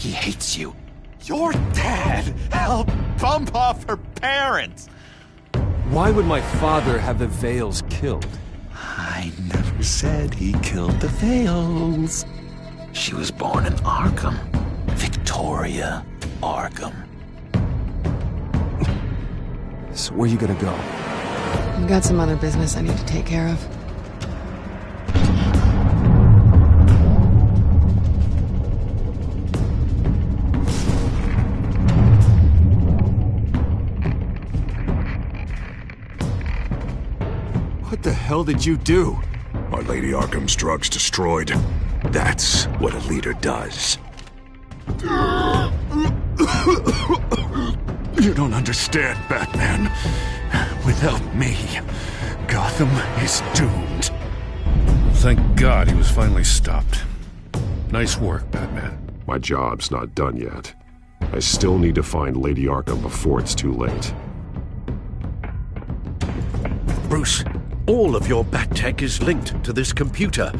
He hates you. Your dad helped bump off her parents. Why would my father have the Vales killed? I never said he killed the Vales. She was born in Arkham. Victoria Arkham. So where you gonna go? I've got some other business I need to take care of. What the hell did you do? Our Lady Arkham's drugs destroyed. That's what a leader does. You don't understand, Batman. Without me, Gotham is doomed. Thank God he was finally stopped. Nice work, Batman. My job's not done yet. I still need to find Lady Arkham before it's too late. Bruce, all of your Bat-Tech is linked to this computer.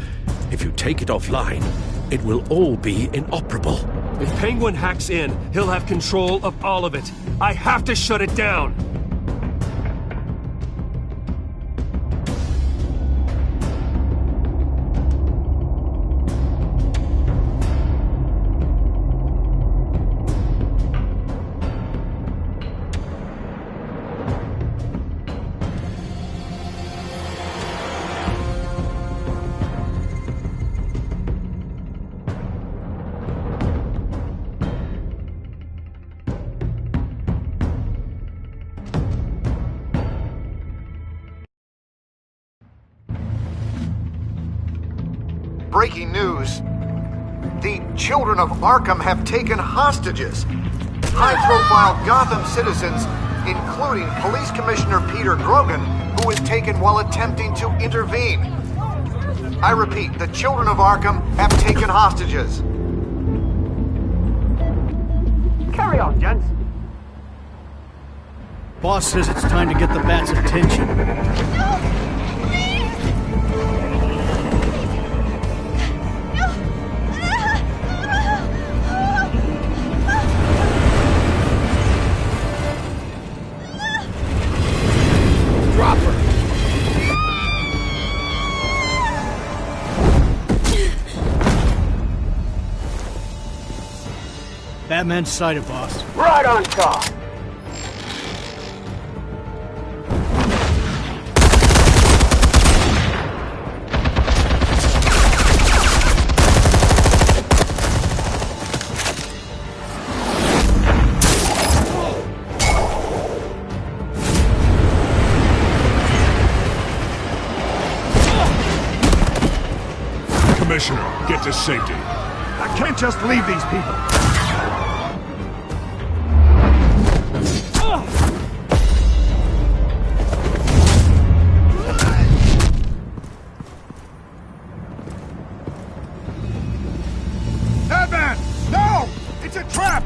If you take it offline, it will all be inoperable. If Penguin hacks in, he'll have control of all of it. I have to shut it down! Breaking news. The children of Arkham have taken hostages. High-profile Gotham citizens, including Police Commissioner Peter Grogan, who was taken while attempting to intervene. I repeat, the children of Arkham have taken hostages. Carry on, gents. Boss says it's time to get the Bat's attention. Drop her! Batman's sighted, boss. Right on top! Commissioner, get to safety. I can't just leave these people! Batman! No! It's a trap!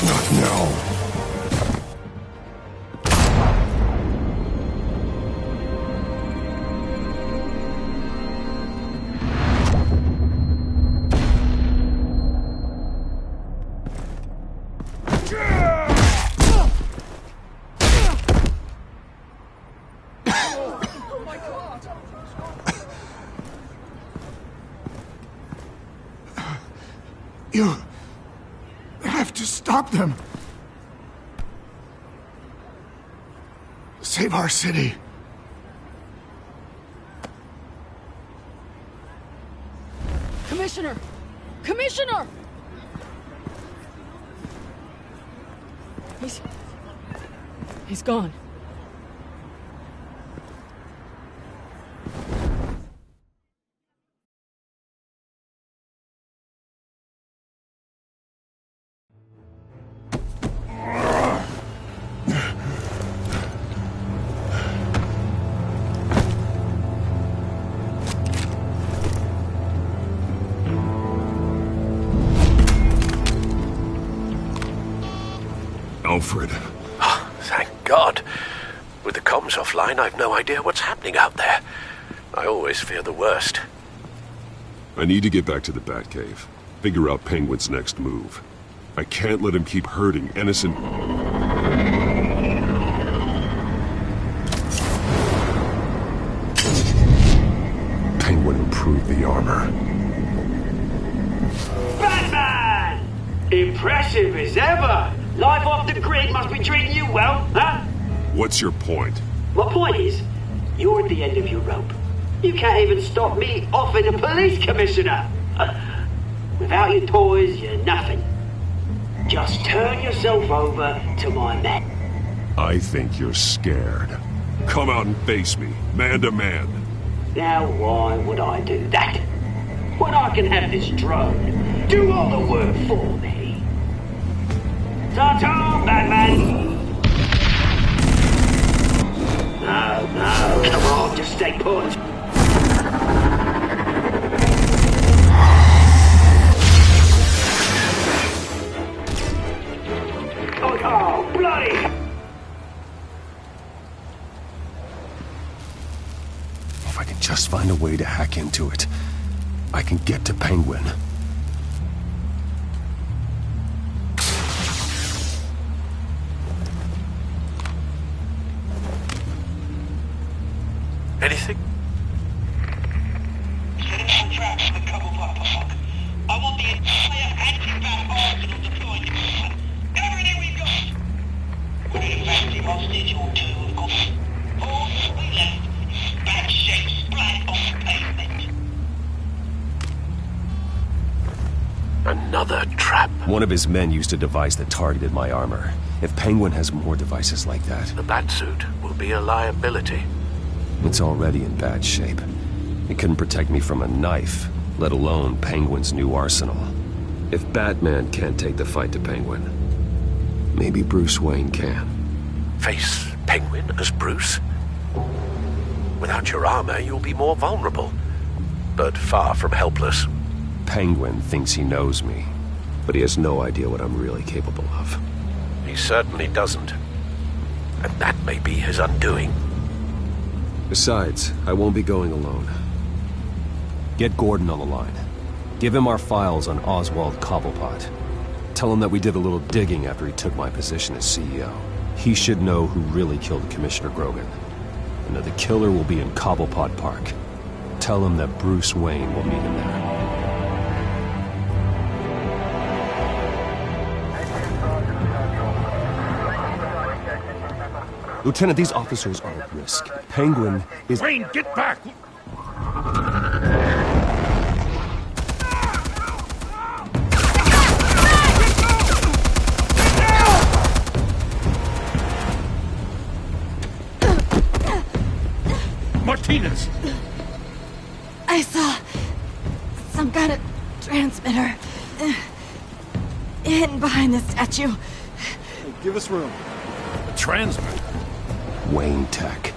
Not now. You have to stop them. Save our city. Commissioner! Commissioner! He's gone. Alfred. Oh, thank God. With the comms offline, I've no idea what's happening out there. I always fear the worst. I need to get back to the Batcave. Figure out Penguin's next move. I can't let him keep hurting innocent... Penguin improved the armor. Batman! Impressive as ever! Life off the grid must be treating you well, huh? What's your point? My point is, you're at the end of your rope. You can't even stop me offing the police commissioner. Without your toys, you're nothing. Just turn yourself over to my men. I think you're scared. Come out and face me, man to man. Now why would I do that? When I can have this drone do all the work for me. Ta-ta, Batman! No, come on, just stay put. Oh, bloody! If I can just find a way to hack into it, I can get to Penguin. Anything? I want the entire anti-bat arsenal deployed. Everything we've got. We're in a fancy hostage or two, of course. All we left is bad shape splat on the pavement. Another trap. One of his men used a device that targeted my armor. If Penguin has more devices like that... The Batsuit will be a liability. It's already in bad shape. It couldn't protect me from a knife, let alone Penguin's new arsenal. If Batman can't take the fight to Penguin, maybe Bruce Wayne can. Face Penguin as Bruce? Without your armor, you'll be more vulnerable, but far from helpless. Penguin thinks he knows me, but he has no idea what I'm really capable of. He certainly doesn't. And that may be his undoing. Besides, I won't be going alone. Get Gordon on the line. Give him our files on Oswald Cobblepot. Tell him that we did a little digging after he took my position as CEO. He should know who really killed Commissioner Grogan, and that the killer will be in Cobblepot Park. Tell him that Bruce Wayne will meet him there. Lieutenant, these officers are at risk. Penguin is... Wayne, get back! Martinez! I saw some kind of transmitter hidden behind the statue. Hey, give us room. A transmitter? Wayne Tech.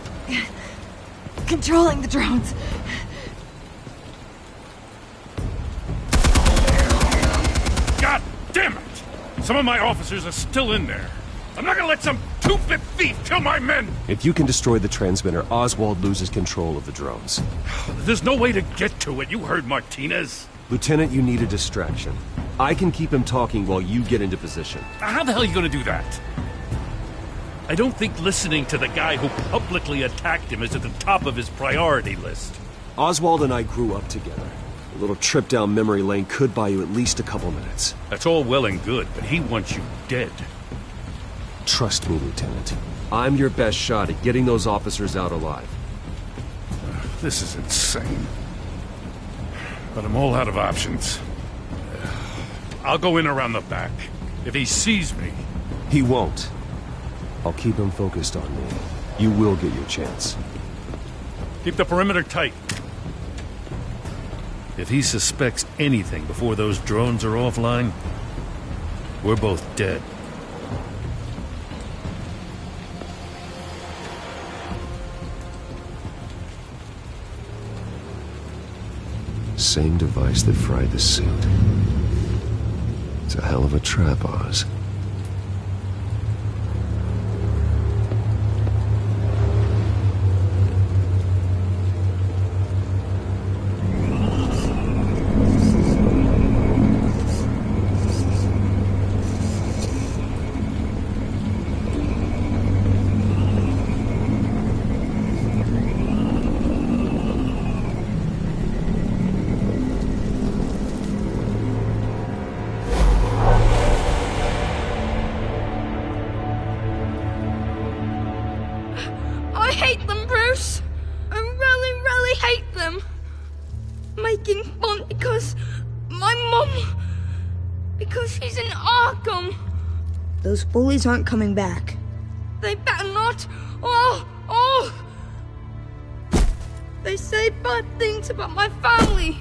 Controlling the drones. God damn it! Some of my officers are still in there. I'm not gonna let some two-bit thief kill my men! If you can destroy the transmitter, Oswald loses control of the drones. There's no way to get to it. You heard Martinez. Lieutenant, you need a distraction. I can keep him talking while you get into position. How the hell are you gonna do that? I don't think listening to the guy who publicly attacked him is at the top of his priority list. Oswald and I grew up together. A little trip down memory lane could buy you at least a couple minutes. That's all well and good, but he wants you dead. Trust me, Lieutenant. I'm your best shot at getting those officers out alive. This is insane. But I'm all out of options. I'll go in around the back. If he sees me... He won't. I'll keep him focused on me. You will get your chance. Keep the perimeter tight. If he suspects anything before those drones are offline, we're both dead. Same device that fried the suit. It's a hell of a trap, Oz. Because she's in Arkham. Those bullies aren't coming back. They better not. They say bad things about my family.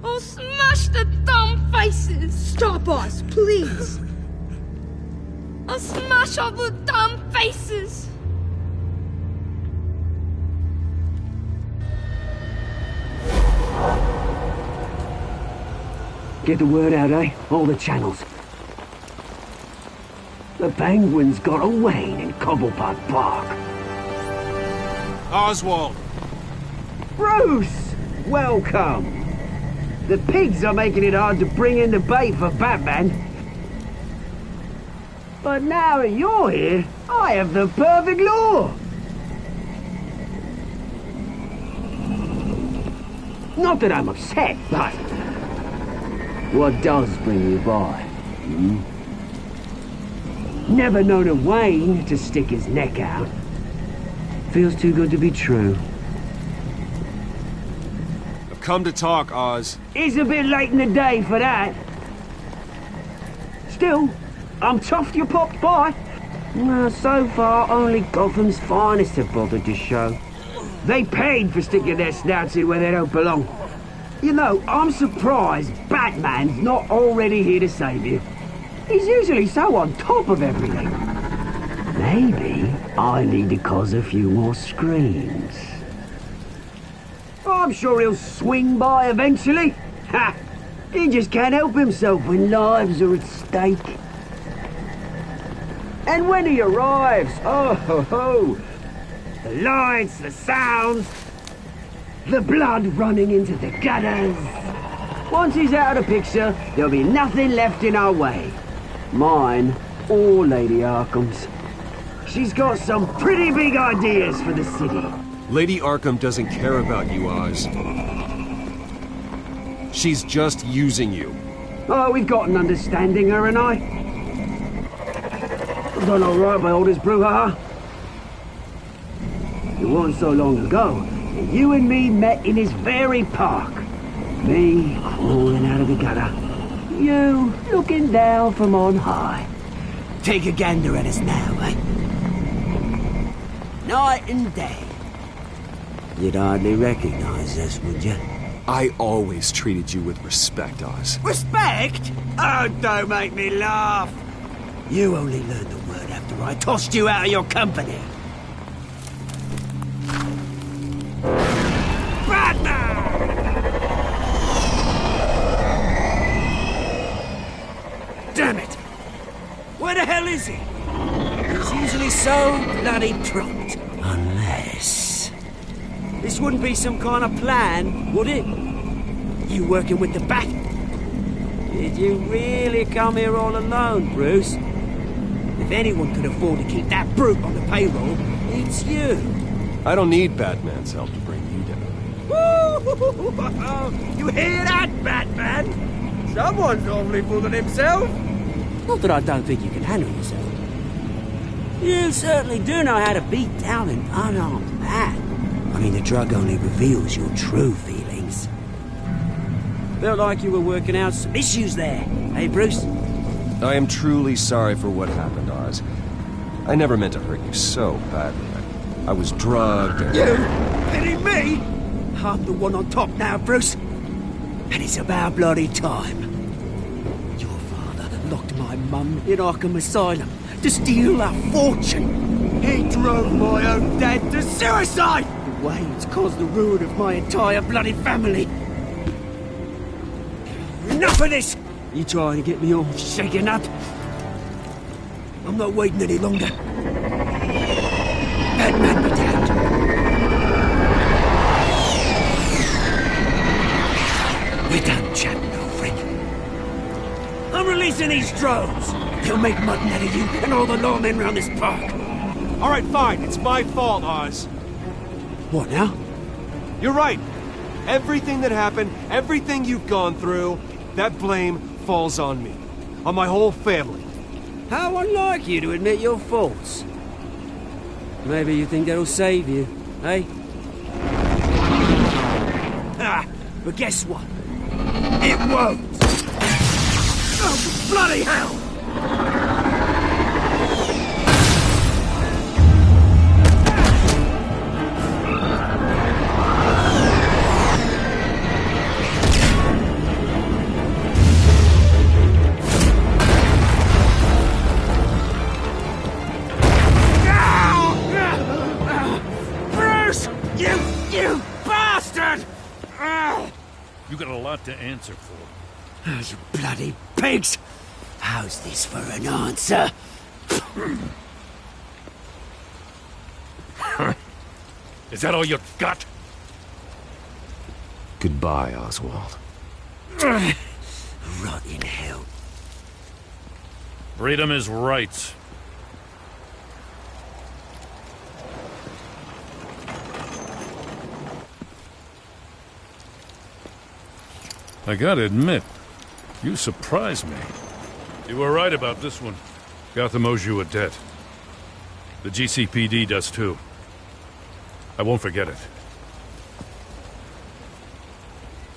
I'll smash the dumb faces. Stop us, please. I'll smash all the dumb faces. Get the word out, eh? All the channels. The Penguins got a Wayne in Cobblepot Park. Oswald! Bruce! Welcome! The pigs are making it hard to bring in the bait for Batman. But now that you're here, I have the perfect lure! Not that I'm upset, but... what does bring you by? Never known a Wayne to stick his neck out. Feels too good to be true. I've come to talk, Oz. It's a bit late in the day for that. Still, I'm chuffed you popped by. Well, so far, only Gotham's finest have bothered to show. They paid for sticking their snouts in where they don't belong. You know, I'm surprised Batman's not already here to save you. He's usually so on top of everything. Maybe I need to cause a few more screams. I'm sure he'll swing by eventually. Ha! He just can't help himself when lives are at stake. And when he arrives, oh ho ho! The lights, the sounds, the blood running into the gutters. Once he's out of the picture, there'll be nothing left in our way. Mine or Lady Arkham's. She's got some pretty big ideas for the city. Lady Arkham doesn't care about you, Oz. She's just using you. Oh, we've got an understanding, her and I. I've done all right by all this brouhaha. It wasn't so long ago that you and me met in this very park. Me crawling out of the gutter. You looking down from on high. Take a gander at us now, eh? Night and day. You'd hardly recognize us, would you? I always treated you with respect, Oz. Respect? Oh, don't make me laugh. You only learned the word after I tossed you out of your company. Damn it! Where the hell is he? He's usually so bloody prompt. Unless... this wouldn't be some kind of plan, would it? You working with the Bat? Did you really come here all alone, Bruce? If anyone could afford to keep that brute on the payroll, it's you. I don't need Batman's help to bring you down. Woo! You hear that, Batman? Someone's awfully full of himself. Not that I don't think you can handle yourself. You certainly do know how to beat down an unarmed man. I mean, the drug only reveals your true feelings. Felt like you were working out some issues there, hey, Bruce? I am truly sorry for what happened, Oz. I never meant to hurt you so badly. I was drugged and... You? Pity me? I'm the one on top now, Bruce. And it's about bloody time. Locked my mum in Arkham Asylum to steal a fortune. He drove my own dad to suicide! The Waynes caused the ruin of my entire bloody family. Enough of this! You trying to get me all shaken up? I'm not waiting any longer. Batman be damned. We're done chatting, old friend. I'm releasing these drones. He'll make mutton out of you and all the lawmen around this park. All right, fine. It's my fault, Oz. What now? You're right. Everything that happened, everything you've gone through, that blame falls on me. On my whole family. How unlike you to admit your faults. Maybe you think that'll save you, eh? Ah, but guess what? It won't! Oh, bloody hell! You bastard! You got a lot to answer for. Those bloody pigs! How's this for an answer? Is that all you got? Goodbye, Oswald. Rot in hell. Freedom is rights. I gotta admit, you surprised me. You were right about this one. Gotham owes you a debt. The GCPD does too. I won't forget it.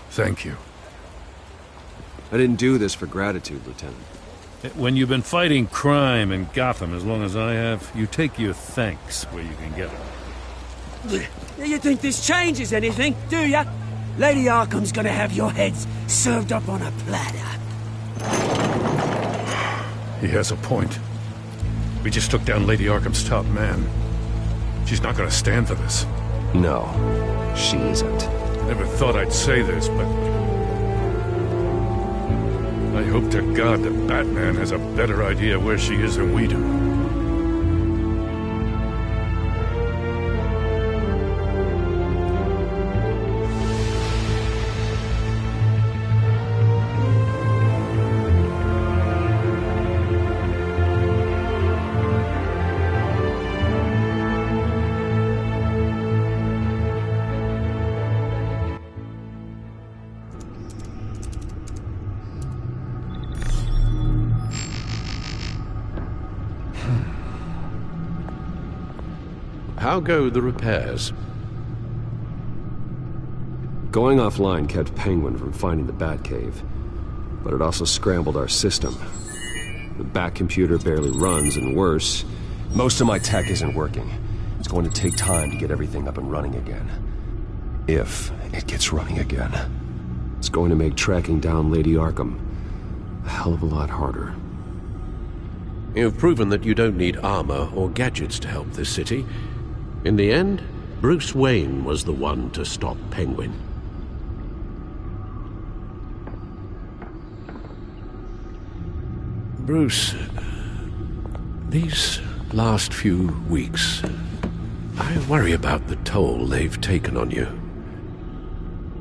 Thank you. I didn't do this for gratitude, Lieutenant. When you've been fighting crime in Gotham as long as I have, you take your thanks where you can get them. You think this changes anything, do ya? Lady Arkham's gonna have your heads served up on a platter. He has a point. We just took down Lady Arkham's top man. She's not gonna stand for this. No, she isn't. Never thought I'd say this, but I hope to God that Batman has a better idea where she is than we do. How go the repairs? Going offline kept Penguin from finding the Batcave, but it also scrambled our system. The Bat computer barely runs, and worse, most of my tech isn't working. It's going to take time to get everything up and running again. If it gets running again. It's going to make tracking down Lady Arkham a hell of a lot harder. You've proven that you don't need armor or gadgets to help this city. In the end, Bruce Wayne was the one to stop Penguin. Bruce, these last few weeks, I worry about the toll they've taken on you.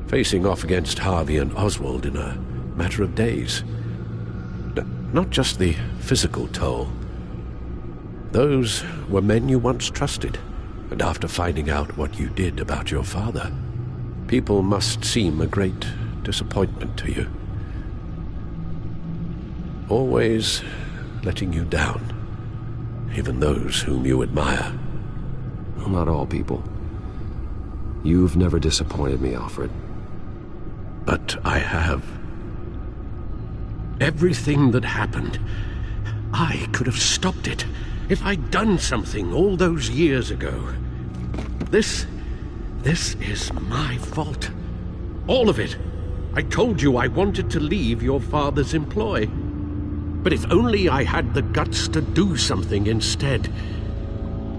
Facing off against Harvey and Oswald in a matter of days. Not just the physical toll. Those were men you once trusted. And after finding out what you did about your father, people must seem a great disappointment to you. Always letting you down, even those whom you admire. Well, not all people. You've never disappointed me, Alfred. But I have. Everything that happened, I could have stopped it. If I'd done something all those years ago. This is my fault. All of it. I told you I wanted to leave your father's employ. But if only I had the guts to do something instead.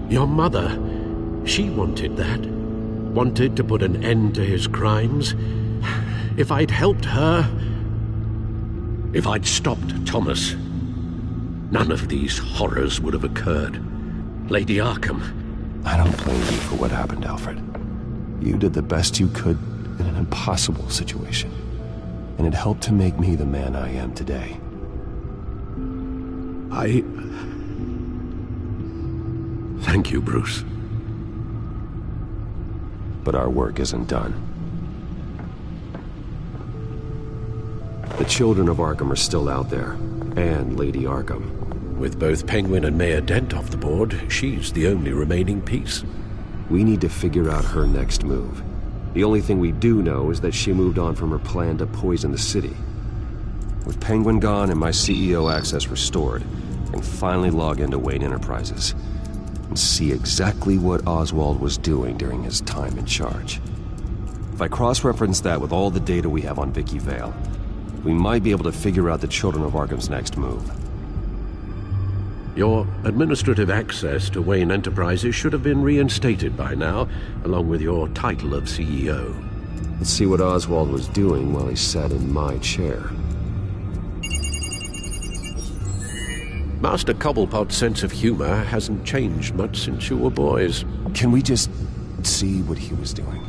Your mother, she wanted that. Wanted to put an end to his crimes. If I'd helped her... If I'd stopped Thomas... none of these horrors would have occurred. Lady Arkham. I don't blame you for what happened, Alfred. You did the best you could in an impossible situation. And it helped to make me the man I am today. Thank you, Bruce. But our work isn't done. The children of Arkham are still out there. And Lady Arkham. With both Penguin and Mayor Dent off the board, she's the only remaining piece. We need to figure out her next move. The only thing we do know is that she moved on from her plan to poison the city. With Penguin gone and my CEO access restored, I can finally log into Wayne Enterprises and see exactly what Oswald was doing during his time in charge. If I cross-reference that with all the data we have on Vicky Vale, we might be able to figure out the Children of Arkham's next move. Your administrative access to Wayne Enterprises should have been reinstated by now, along with your title of CEO. Let's see what Oswald was doing while he sat in my chair. Master Cobblepot's sense of humor hasn't changed much since you were boys. Can we just see what he was doing?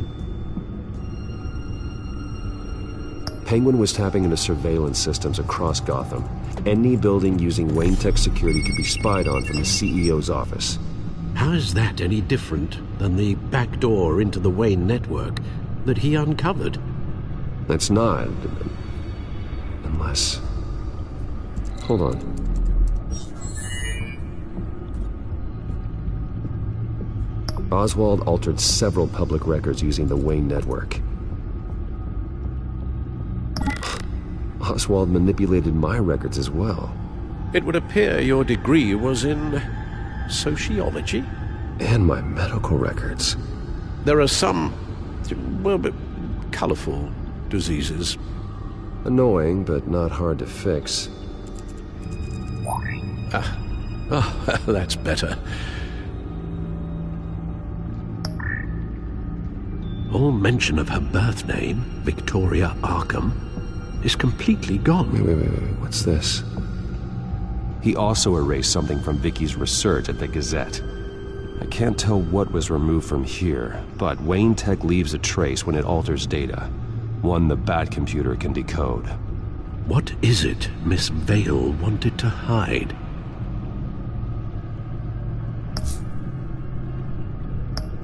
Penguin was tapping into surveillance systems across Gotham. Any building using Wayne Tech security could be spied on from the CEO's office. How is that any different than the back door into the Wayne network that he uncovered? That's not. Unless... Hold on. Oswald altered several public records using the Wayne network. Oswald manipulated my records as well. It would appear your degree was in sociology? And my medical records. There are some, well, but colorful diseases. Annoying, but not hard to fix. Oh, that's better. All mention of her birth name, Victoria Arkham, is completely gone. Wait. What's this? He also erased something from Vicky's research at the Gazette. I can't tell what was removed from here, but Wayne Tech leaves a trace when it alters data. One the Bat computer can decode. What is it Miss Vale wanted to hide?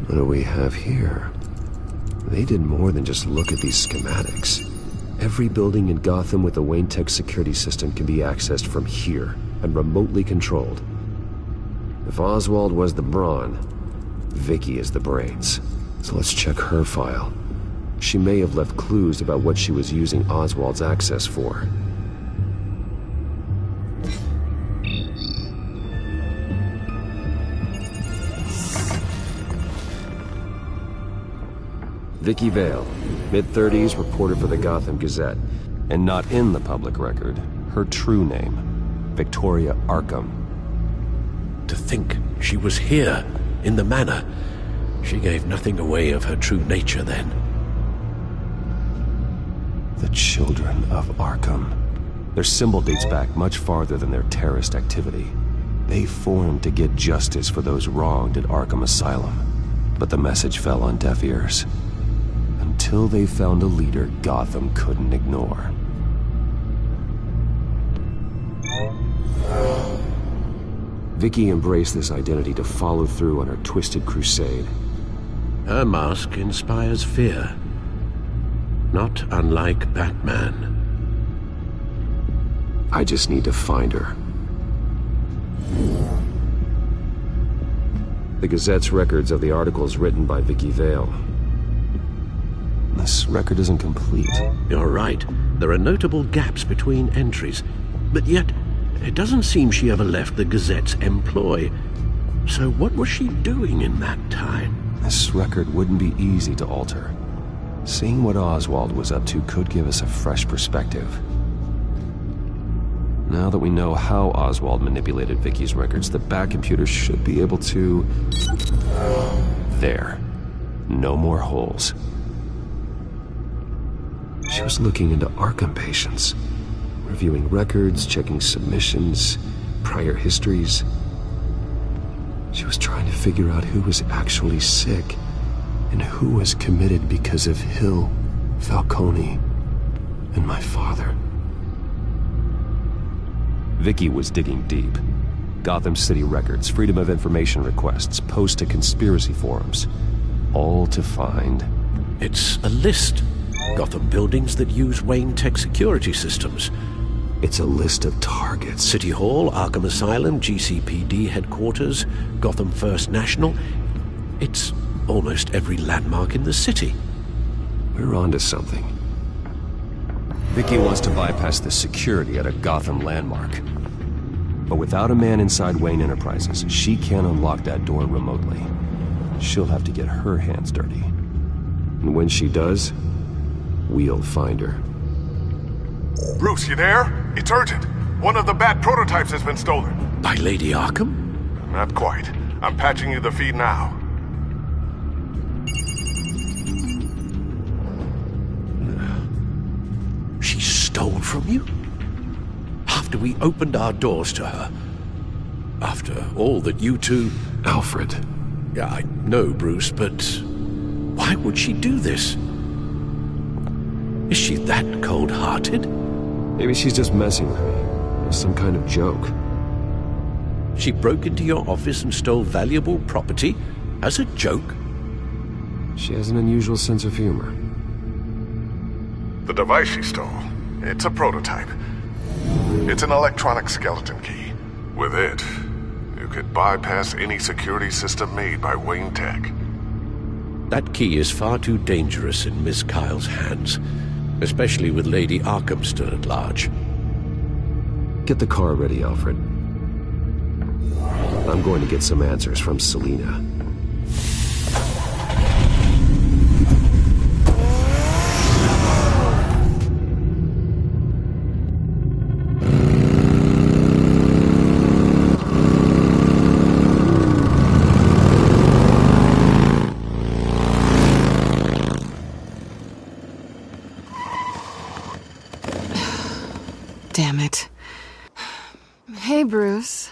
What do we have here? They did more than just look at these schematics. Every building in Gotham with a Wayne Tech security system can be accessed from here and remotely controlled. If Oswald was the brawn, Vicky is the brains. So let's check her file. She may have left clues about what she was using Oswald's access for. Vicky Vale, mid-30s, reporter for the Gotham Gazette. And not in the public record, her true name, Victoria Arkham. To think she was here, in the manor. She gave nothing away of her true nature then. The Children of Arkham. Their symbol dates back much farther than their terrorist activity. They formed to get justice for those wronged at Arkham Asylum. But the message fell on deaf ears. Until they found a leader Gotham couldn't ignore. Vicky embraced this identity to follow through on her twisted crusade. Her mask inspires fear. Not unlike Batman. I just need to find her. The Gazette's records of the articles written by Vicky Vale. This record isn't complete. You're right. There are notable gaps between entries. But yet, it doesn't seem she ever left the Gazette's employ. So what was she doing in that time? This record wouldn't be easy to alter. Seeing what Oswald was up to could give us a fresh perspective. Now that we know how Oswald manipulated Vicky's records, the Bat computer should be able to... There. No more holes. She was looking into Arkham patients, reviewing records, checking submissions, prior histories. She was trying to figure out who was actually sick and who was committed because of Hill, Falcone, and my father. Vicky was digging deep. Gotham City records, Freedom of Information requests, posts to conspiracy forums. All to find... It's a list. Gotham buildings that use Wayne Tech security systems. It's a list of targets. City Hall, Arkham Asylum, GCPD headquarters, Gotham First National. It's almost every landmark in the city. We're onto something. Vicky wants to bypass the security at a Gotham landmark. But without a man inside Wayne Enterprises, she can't unlock that door remotely. She'll have to get her hands dirty. And when she does, we'll find her. Bruce, you there? It's urgent. One of the Bat prototypes has been stolen. By Lady Arkham? Not quite. I'm patching you the feed now. She stole from you? After we opened our doors to her? After all that you two... Alfred. Yeah, I know, Bruce, but... why would she do this? Is she that cold-hearted? Maybe she's just messing with me. It's some kind of joke. She broke into your office and stole valuable property as a joke? She has an unusual sense of humor. The device she stole, it's a prototype. It's an electronic skeleton key. With it, you could bypass any security system made by Wayne Tech. That key is far too dangerous in Miss Kyle's hands, especially with Lady Arkham still at large. Get the car ready, Alfred. I'm going to get some answers from Selina. Damn it. Hey, Bruce.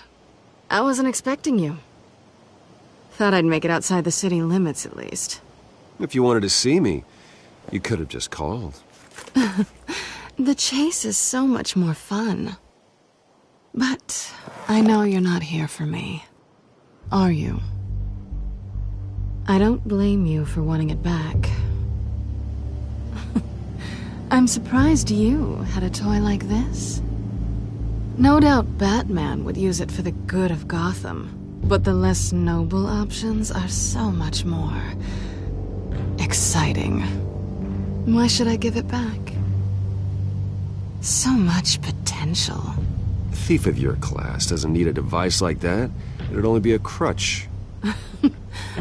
I wasn't expecting you. Thought I'd make it outside the city limits, at least. If you wanted to see me, you could have just called. The chase is so much more fun. But I know you're not here for me. Are you? I don't blame you for wanting it back. I'm surprised you had a toy like this. No doubt Batman would use it for the good of Gotham, but the less noble options are so much more exciting. Why should I give it back? So much potential. A thief of your class doesn't need a device like that. It'd only be a crutch.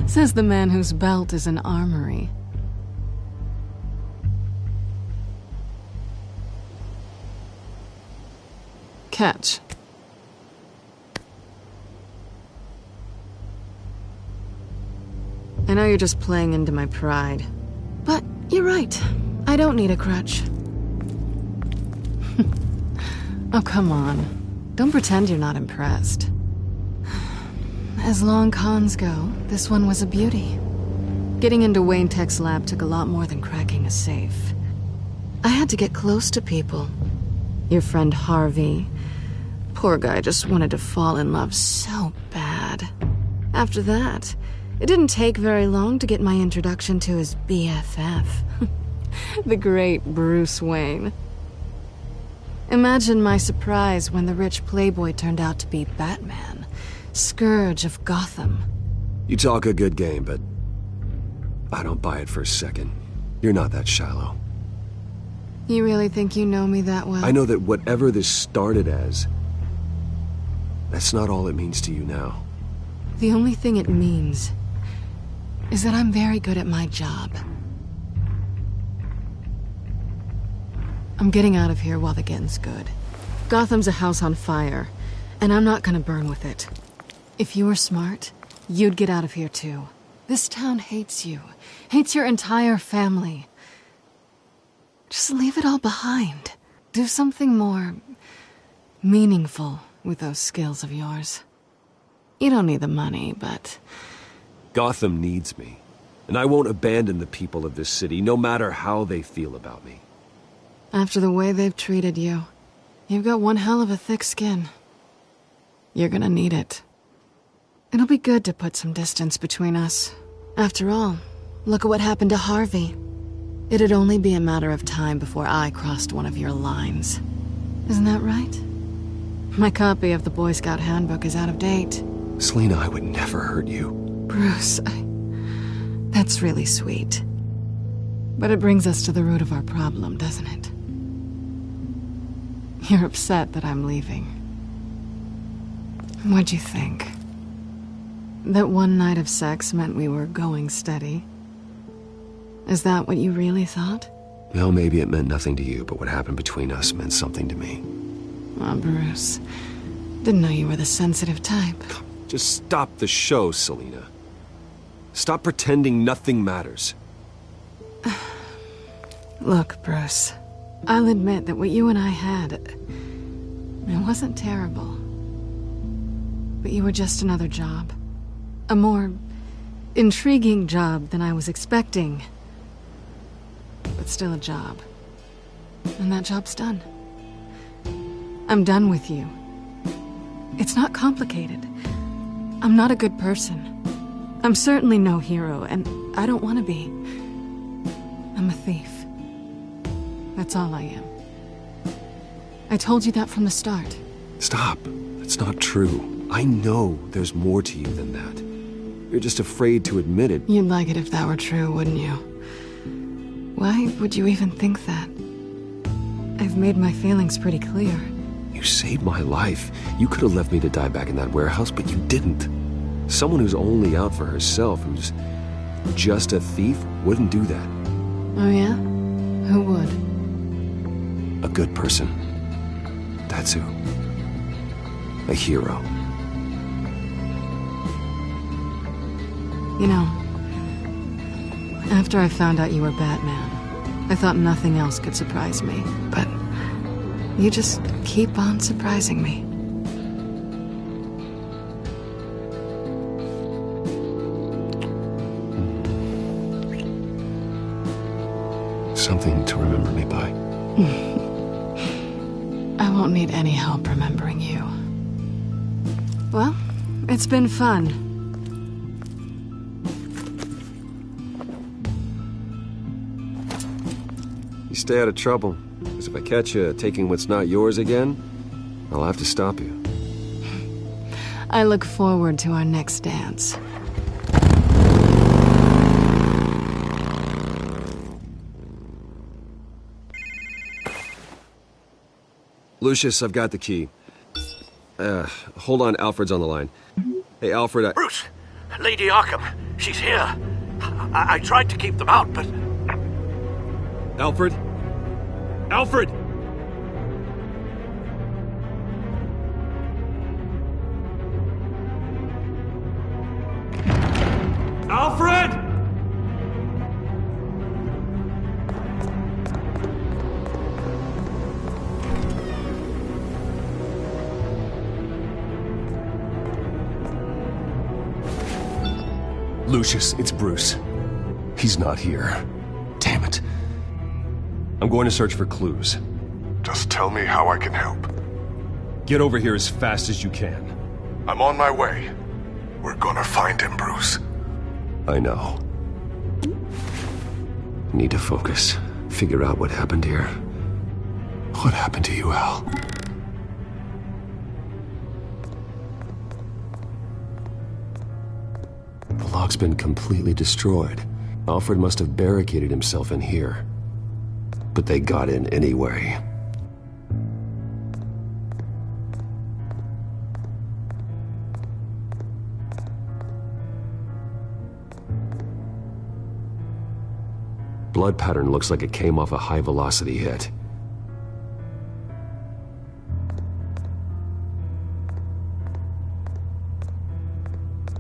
Says the man whose belt is an armory. Catch. I know you're just playing into my pride, but you're right. I don't need a crutch. Oh, come on. Don't pretend you're not impressed. As long cons go, this one was a beauty. Getting into Wayne Tech's lab took a lot more than cracking a safe. I had to get close to people. Your friend Harvey. Poor guy just wanted to fall in love so bad. After that, it didn't take very long to get my introduction to his BFF. The great Bruce Wayne. Imagine my surprise when the rich playboy turned out to be Batman, Scourge of Gotham. You talk a good game, but I don't buy it for a second. You're not that shallow. You really think you know me that well? I know that whatever this started as, that's not all it means to you now. The only thing it means is that I'm very good at my job. I'm getting out of here while the getting's good. Gotham's a house on fire, and I'm not gonna burn with it. If you were smart, you'd get out of here too. This town hates you, hates your entire family. Just leave it all behind. Do something more meaningful with those skills of yours. You don't need the money, but... Gotham needs me, and I won't abandon the people of this city, no matter how they feel about me. After the way they've treated you, you've got one hell of a thick skin. You're gonna need it. It'll be good to put some distance between us. After all, look at what happened to Harvey. It'd only be a matter of time before I crossed one of your lines. Isn't that right? My copy of the Boy Scout Handbook is out of date. Selina, I would never hurt you. Bruce, that's really sweet. But it brings us to the root of our problem, doesn't it? You're upset that I'm leaving. What'd you think? That one night of sex meant we were going steady? Is that what you really thought? Well, maybe it meant nothing to you, but what happened between us meant something to me. Oh, Bruce. Didn't know you were the sensitive type. Just stop the show, Selina. Stop pretending nothing matters. Look, Bruce. I'll admit that what you and I had, it wasn't terrible. But you were just another job. A more intriguing job than I was expecting. But still a job. And that job's done. I'm done with you. It's not complicated. I'm not a good person. I'm certainly no hero, and I don't want to be. I'm a thief. That's all I am. I told you that from the start. Stop. That's not true. I know there's more to you than that. You're just afraid to admit it. You'd like it if that were true, wouldn't you? Why would you even think that? I've made my feelings pretty clear. You saved my life. You could have left me to die back in that warehouse, but you didn't. Someone who's only out for herself, who's just a thief, wouldn't do that. Oh yeah? Who would? A good person. That's who. A hero. You know, after I found out you were Batman, I thought nothing else could surprise me, but you just keep on surprising me. Something to remember me by. I won't need any help remembering you. Well, it's been fun. You stay out of trouble, because if I catch you taking what's not yours again, I'll have to stop you. I look forward to our next dance. Lucius, I've got the key. Hold on, Alfred's on the line. Hey, Alfred, Bruce! Lady Arkham, she's here. I tried to keep them out, but... Alfred? Alfred! Alfred! Lucius, it's Bruce. He's not here. Damn it. I'm going to search for clues. Just tell me how I can help. Get over here as fast as you can. I'm on my way. We're gonna find him, Bruce. I know. Need to focus. Figure out what happened here. What happened to you, Al? The lock's been completely destroyed. Alfred must have barricaded himself in here. But they got in anyway. Blood pattern looks like it came off a high-velocity hit.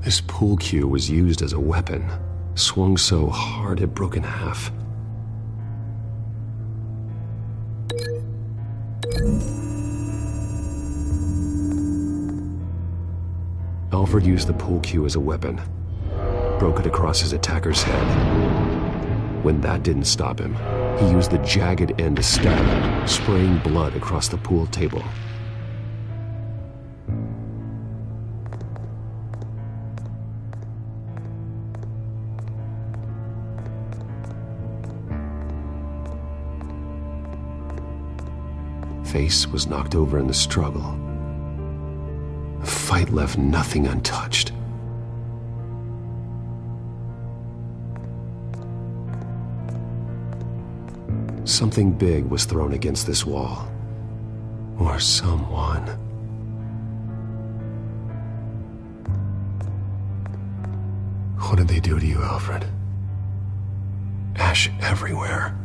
This pool cue was used as a weapon, swung so hard it broke in half. Alfred used the pool cue as a weapon, broke it across his attacker's head. When that didn't stop him, he used the jagged end to stab him, spraying blood across the pool table. Face was knocked over in the struggle. The fight left nothing untouched. Something big was thrown against this wall. Or someone. What did they do to you, Alfred? Ash everywhere.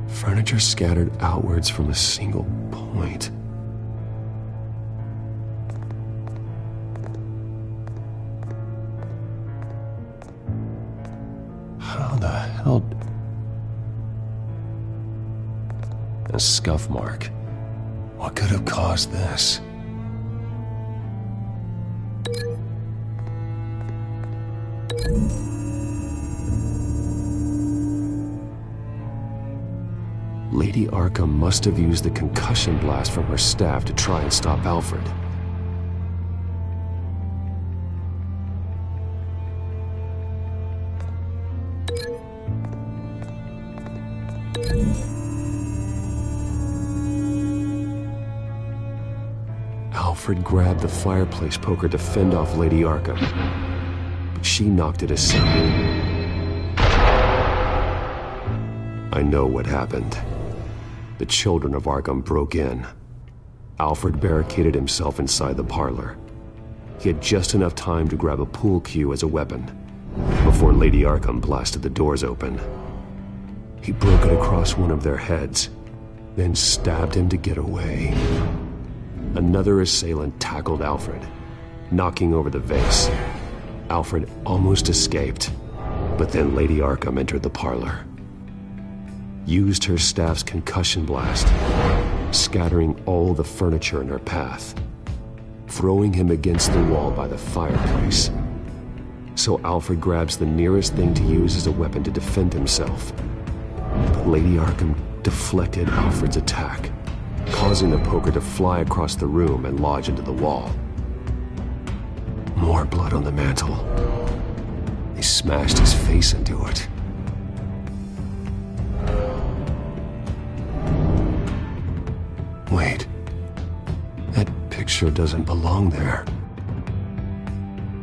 Furniture scattered outwards from a single point. How the hell? A scuff mark. What could have caused this? Lady Arkham must have used the concussion blast from her staff to try and stop Alfred. Alfred grabbed the fireplace poker to fend off Lady Arkham, but she knocked it aside. I know what happened. The children of Arkham broke in. Alfred barricaded himself inside the parlor. He had just enough time to grab a pool cue as a weapon before Lady Arkham blasted the doors open. He broke it across one of their heads, then stabbed him to get away. Another assailant tackled Alfred, knocking over the vase. Alfred almost escaped, but then Lady Arkham entered the parlor. Used her staff's concussion blast, scattering all the furniture in her path, throwing him against the wall by the fireplace. So Alfred grabs the nearest thing to use as a weapon to defend himself. But Lady Arkham deflected Alfred's attack, causing the poker to fly across the room and lodge into the wall. More blood on the mantel. They smashed his face into it. Wait. That picture doesn't belong there.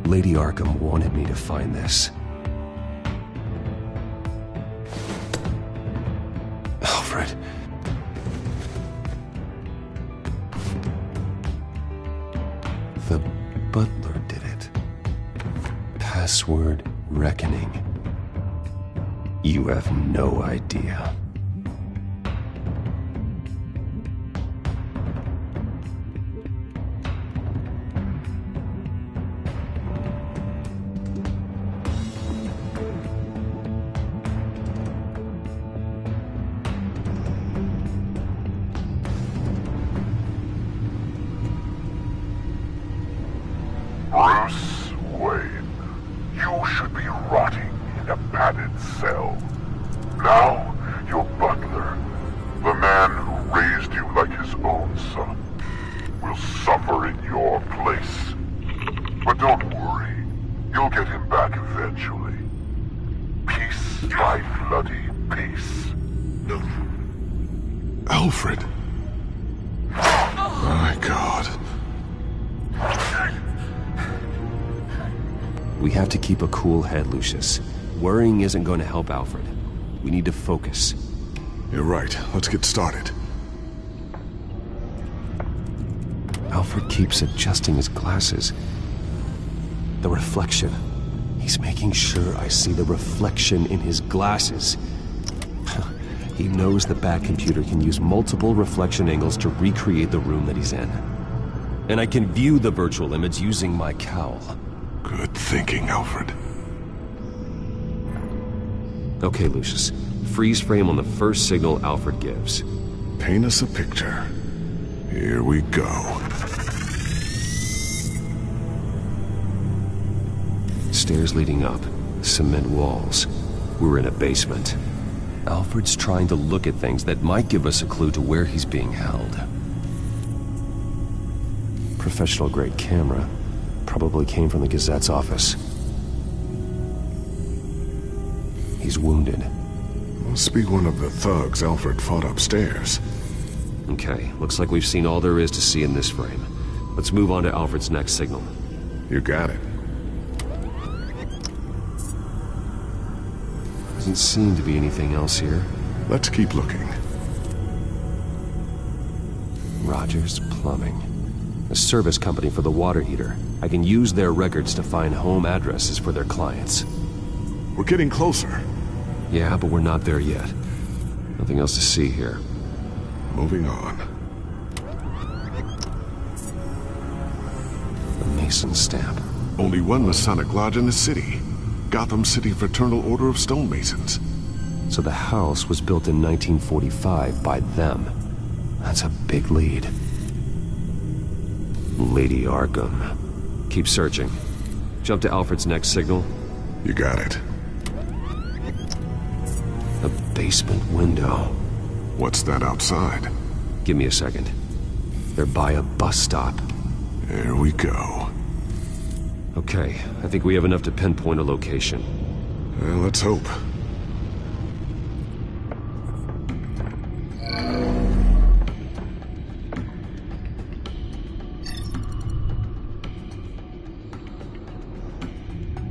Lady Arkham wanted me to find this. Alfred. The butler did it. Password reckoning. You have no idea. Bruce Wayne, you should be rotting in a padded cell. Now, your butler, the man who raised you like his own son, will suffer in your place. But don't worry, you'll get him back eventually. Peace by bloody peace. Alfred. My God. We have to keep a cool head, Lucius. Worrying isn't going to help Alfred. We need to focus. You're right. Let's get started. Alfred keeps adjusting his glasses. The reflection. He's making sure I see the reflection in his glasses. He knows the Bat-computer can use multiple reflection angles to recreate the room that he's in. And I can view the virtual image using my cowl. Good thinking, Alfred. Okay, Lucius. Freeze frame on the first signal Alfred gives. Paint us a picture. Here we go. Stairs leading up. Cement walls. We're in a basement. Alfred's trying to look at things that might give us a clue to where he's being held. Professional-grade camera. Probably came from the Gazette's office. He's wounded. Must be one of the thugs Alfred fought upstairs. Okay, looks like we've seen all there is to see in this frame. Let's move on to Alfred's next signal. You got it. Doesn't seem to be anything else here. Let's keep looking. Rogers Plumbing. A service company for the water heater. I can use their records to find home addresses for their clients. We're getting closer. Yeah, but we're not there yet. Nothing else to see here. Moving on. The Mason stamp. Only one Masonic lodge in the city. Gotham City Fraternal Order of Stonemasons. So the house was built in 1945 by them. That's a big lead. Lady Arkham. Keep searching. Jump to Alfred's next signal. You got it. A basement window. What's that outside? Give me a second. They're by a bus stop. There we go. Okay, I think we have enough to pinpoint a location. Well, let's hope.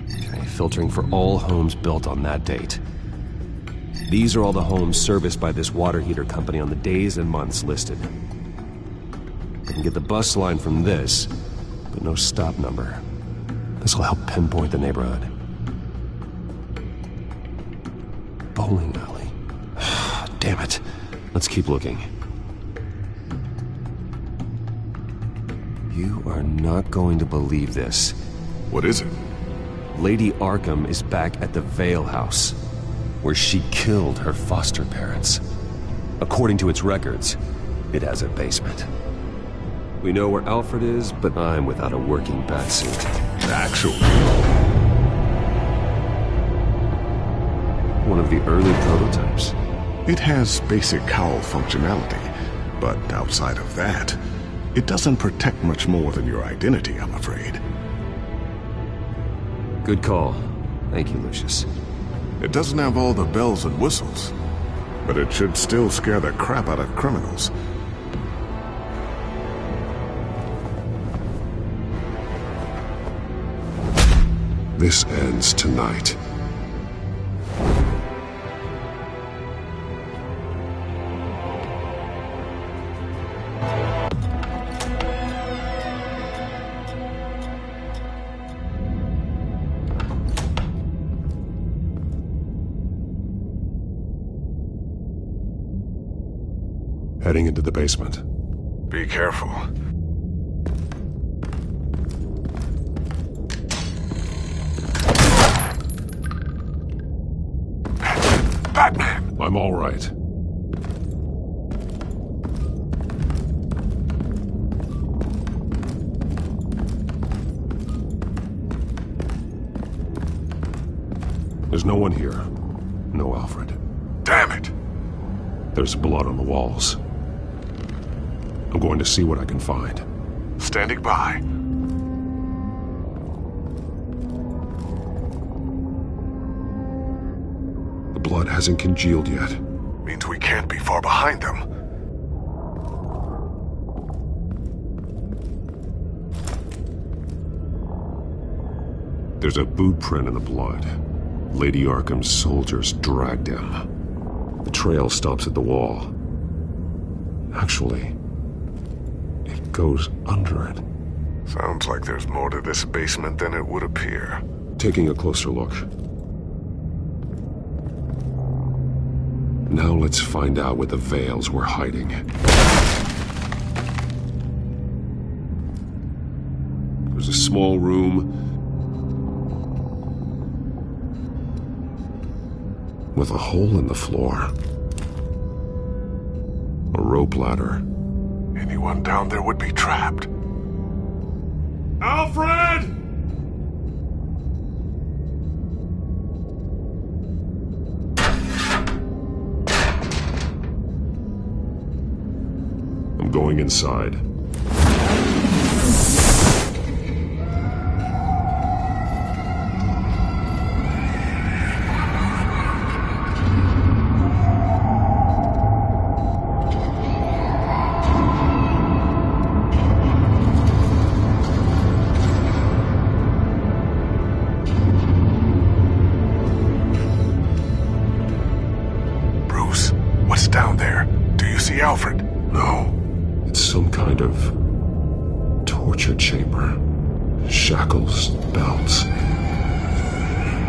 Okay, filtering for all homes built on that date. These are all the homes serviced by this water heater company on the days and months listed. I can get the bus line from this, but no stop number. This will help pinpoint the neighborhood. Bowling alley. Damn it. Let's keep looking. You are not going to believe this. What is it? Lady Arkham is back at the Vale House, where she killed her foster parents. According to its records, it has a basement. We know where Alfred is, but I'm without a working batsuit. Actually. One of the early prototypes. It has basic cowl functionality, but outside of that, it doesn't protect much more than your identity, I'm afraid. Good call. Thank you, Lucius. It doesn't have all the bells and whistles, but it should still scare the crap out of criminals. This ends tonight. Heading into the basement. Be careful. Batman! I'm all right. There's no one here. No Alfred. Damn it! There's blood on the walls. I'm going to see what I can find. Standing by. The blood hasn't congealed yet. Means we can't be far behind them. There's a boot print in the blood. Lady Arkham's soldiers dragged him. The trail stops at the wall. Actually, it goes under it. Sounds like there's more to this basement than it would appear. Taking a closer look. Now let's find out where the Veils were hiding. There's a small room with a hole in the floor. A rope ladder. Anyone down there would be trapped. Alfred! I'm going inside. see Alfred? No. It's some kind of torture chamber. Shackles, belts,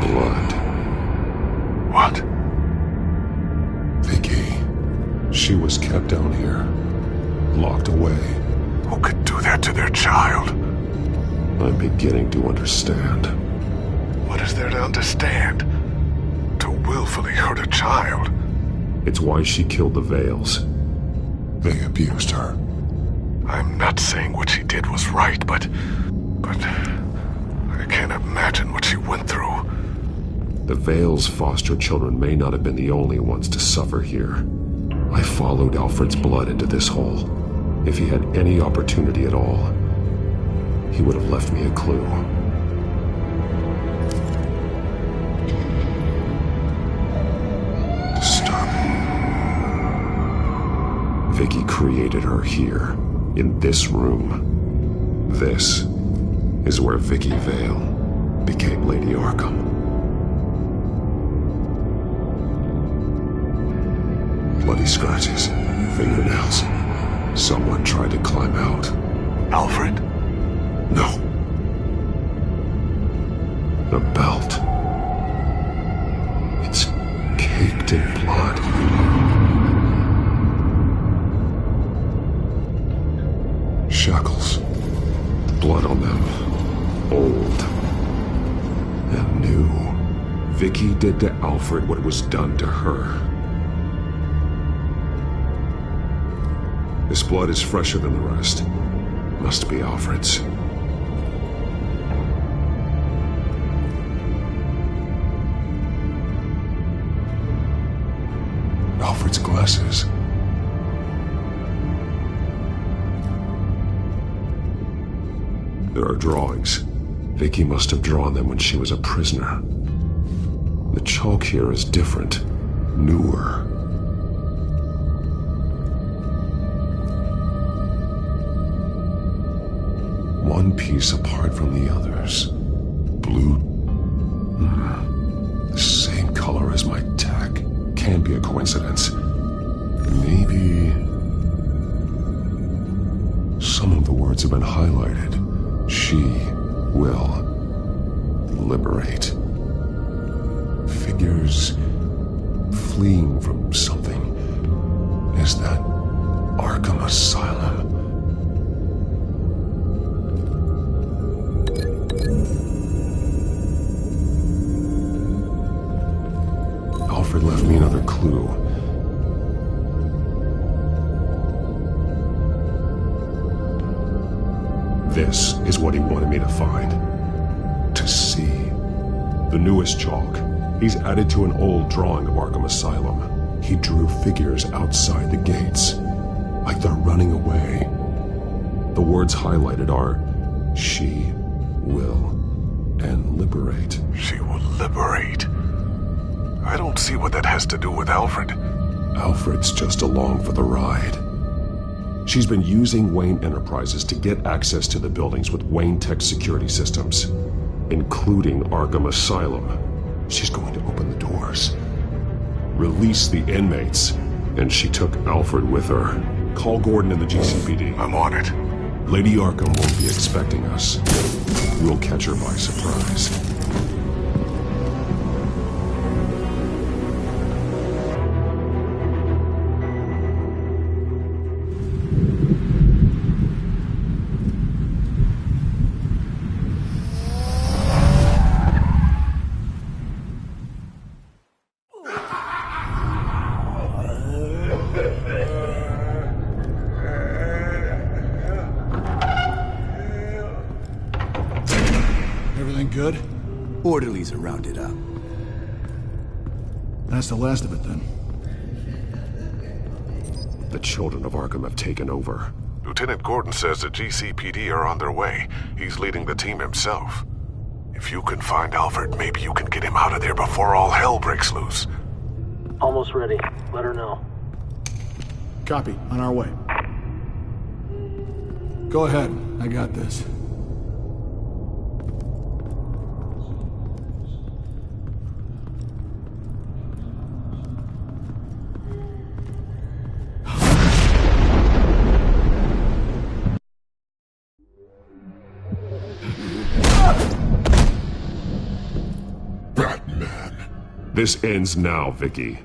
blood. What? Vicky. She was kept down here, locked away. Who could do that to their child? I'm beginning to understand. What is there to understand? To willfully hurt a child? It's why she killed the Veils. They abused her. I'm not saying what she did was right, but I can't imagine what she went through. The Veils' foster children may not have been the only ones to suffer here. I followed Alfred's blood into this hole. If he had any opportunity at all, he would have left me a clue. Disturbing. Vicky created her here, in this room. This is where Vicky Vale became Lady Arkham. Bloody scratches, fingernails. Someone tried to climb out. Alfred? No. The belt. It's caked in blood. Shackles. Blood on them. Old. And new. Vicky did to Alfred what was done to her. This blood is fresher than the rest. Must be Alfred's. Alfred's glasses. There are drawings. Vicky must have drawn them when she was a prisoner. The chalk here is different, newer. One piece apart from the others. Blue. The same color as my tech. Can't be a coincidence. Maybe... Some of the words have been highlighted. She will liberate. Figures fleeing from something. Is that Arkham Asylum? Alfred left me another clue. This is what he wanted me to find. To see. The newest chalk. He's added to an old drawing of Arkham Asylum. He drew figures outside the gates. Like they're running away. The words highlighted are, she will, and liberate. She will liberate? I don't see what that has to do with Alfred. Alfred's just along for the ride. She's been using Wayne Enterprises to get access to the buildings with Wayne Tech security systems, including Arkham Asylum. She's going to open the doors, release the inmates, and she took Alfred with her. Call Gordon in the GCPD. I'm on it. Lady Arkham won't be expecting us. We'll catch her by surprise. Good? Orderlies are rounded up. That's the last of it, then. The children of Arkham have taken over. Lieutenant Gordon says the GCPD are on their way. He's leading the team himself. If you can find Alfred, maybe you can get him out of there before all hell breaks loose. Almost ready. Let her know. Copy. On our way. Go ahead. I got this. This ends now, Vicky.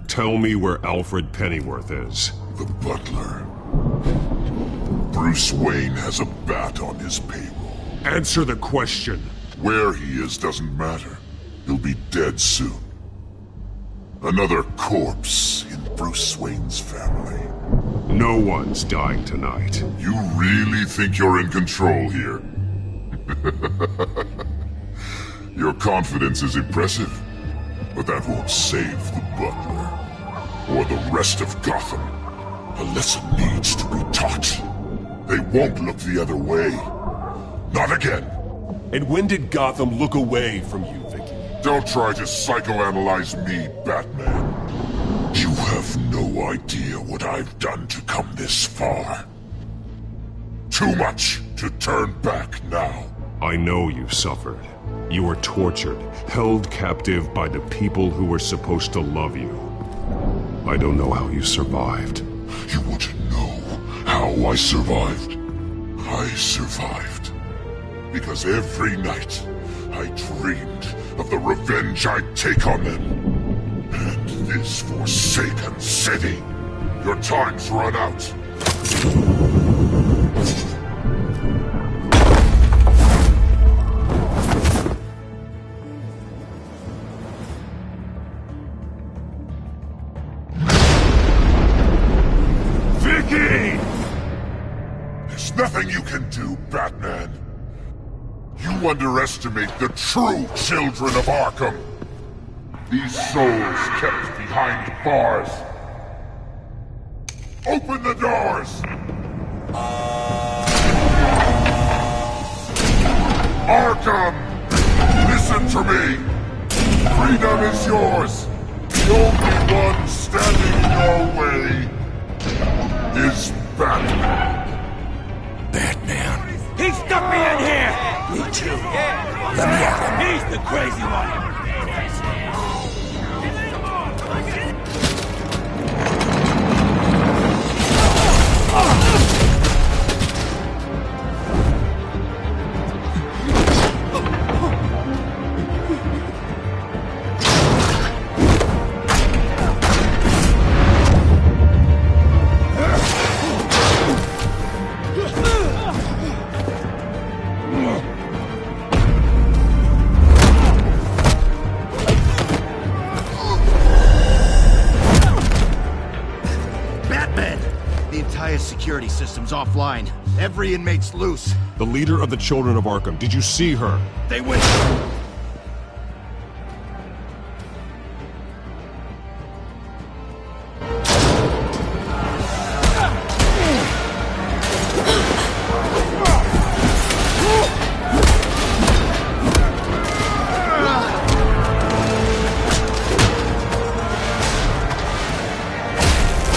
Tell me where Alfred Pennyworth is. The butler. Bruce Wayne has a bat on his payroll. Answer the question. Where he is doesn't matter. He'll be dead soon. Another corpse in Bruce Wayne's family. No one's dying tonight. You really think you're in control here? Your confidence is impressive, but that won't save the butler. Or the rest of Gotham. A lesson needs to be taught. They won't look the other way. Not again. And when did Gotham look away from you, Vicky? Don't try to psychoanalyze me, Batman. You have no idea what I've done to come this far. Too much to turn back now. I know you suffered. You were tortured, held captive by the people who were supposed to love you. I don't know how you survived. You want to know how I survived? I survived because every night I dreamed of the revenge I'd take on them. And this forsaken city. Your time's run out. Vicky! There's nothing you can do, Batman. You underestimate the true children of Arkham. These souls kept behind bars. Open the doors! Arkham! Listen to me! Freedom is yours! The only one standing in your way is Batman. Batman. He stuck me in here! Me too. Let me at him. He's the crazy one! Security system's offline. Every inmate's loose. The leader of the Children of Arkham. Did you see her? They went...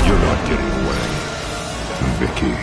You're not getting away. Vicky.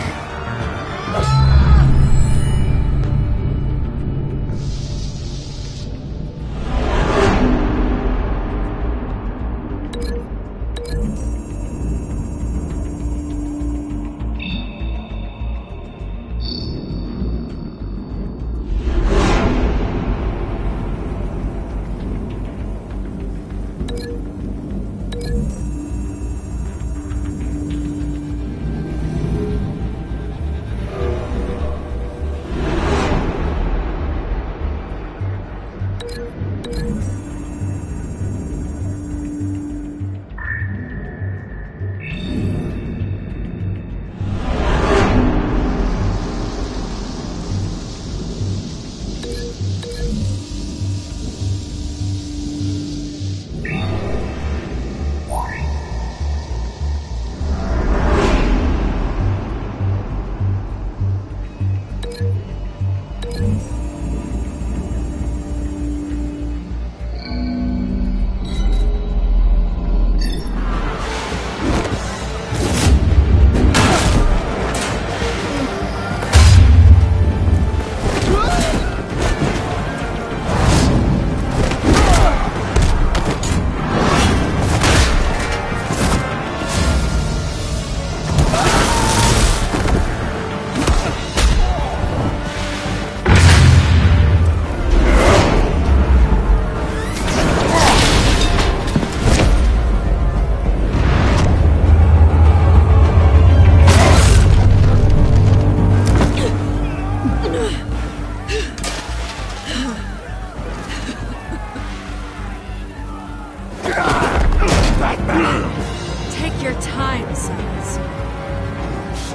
Take your time, sons.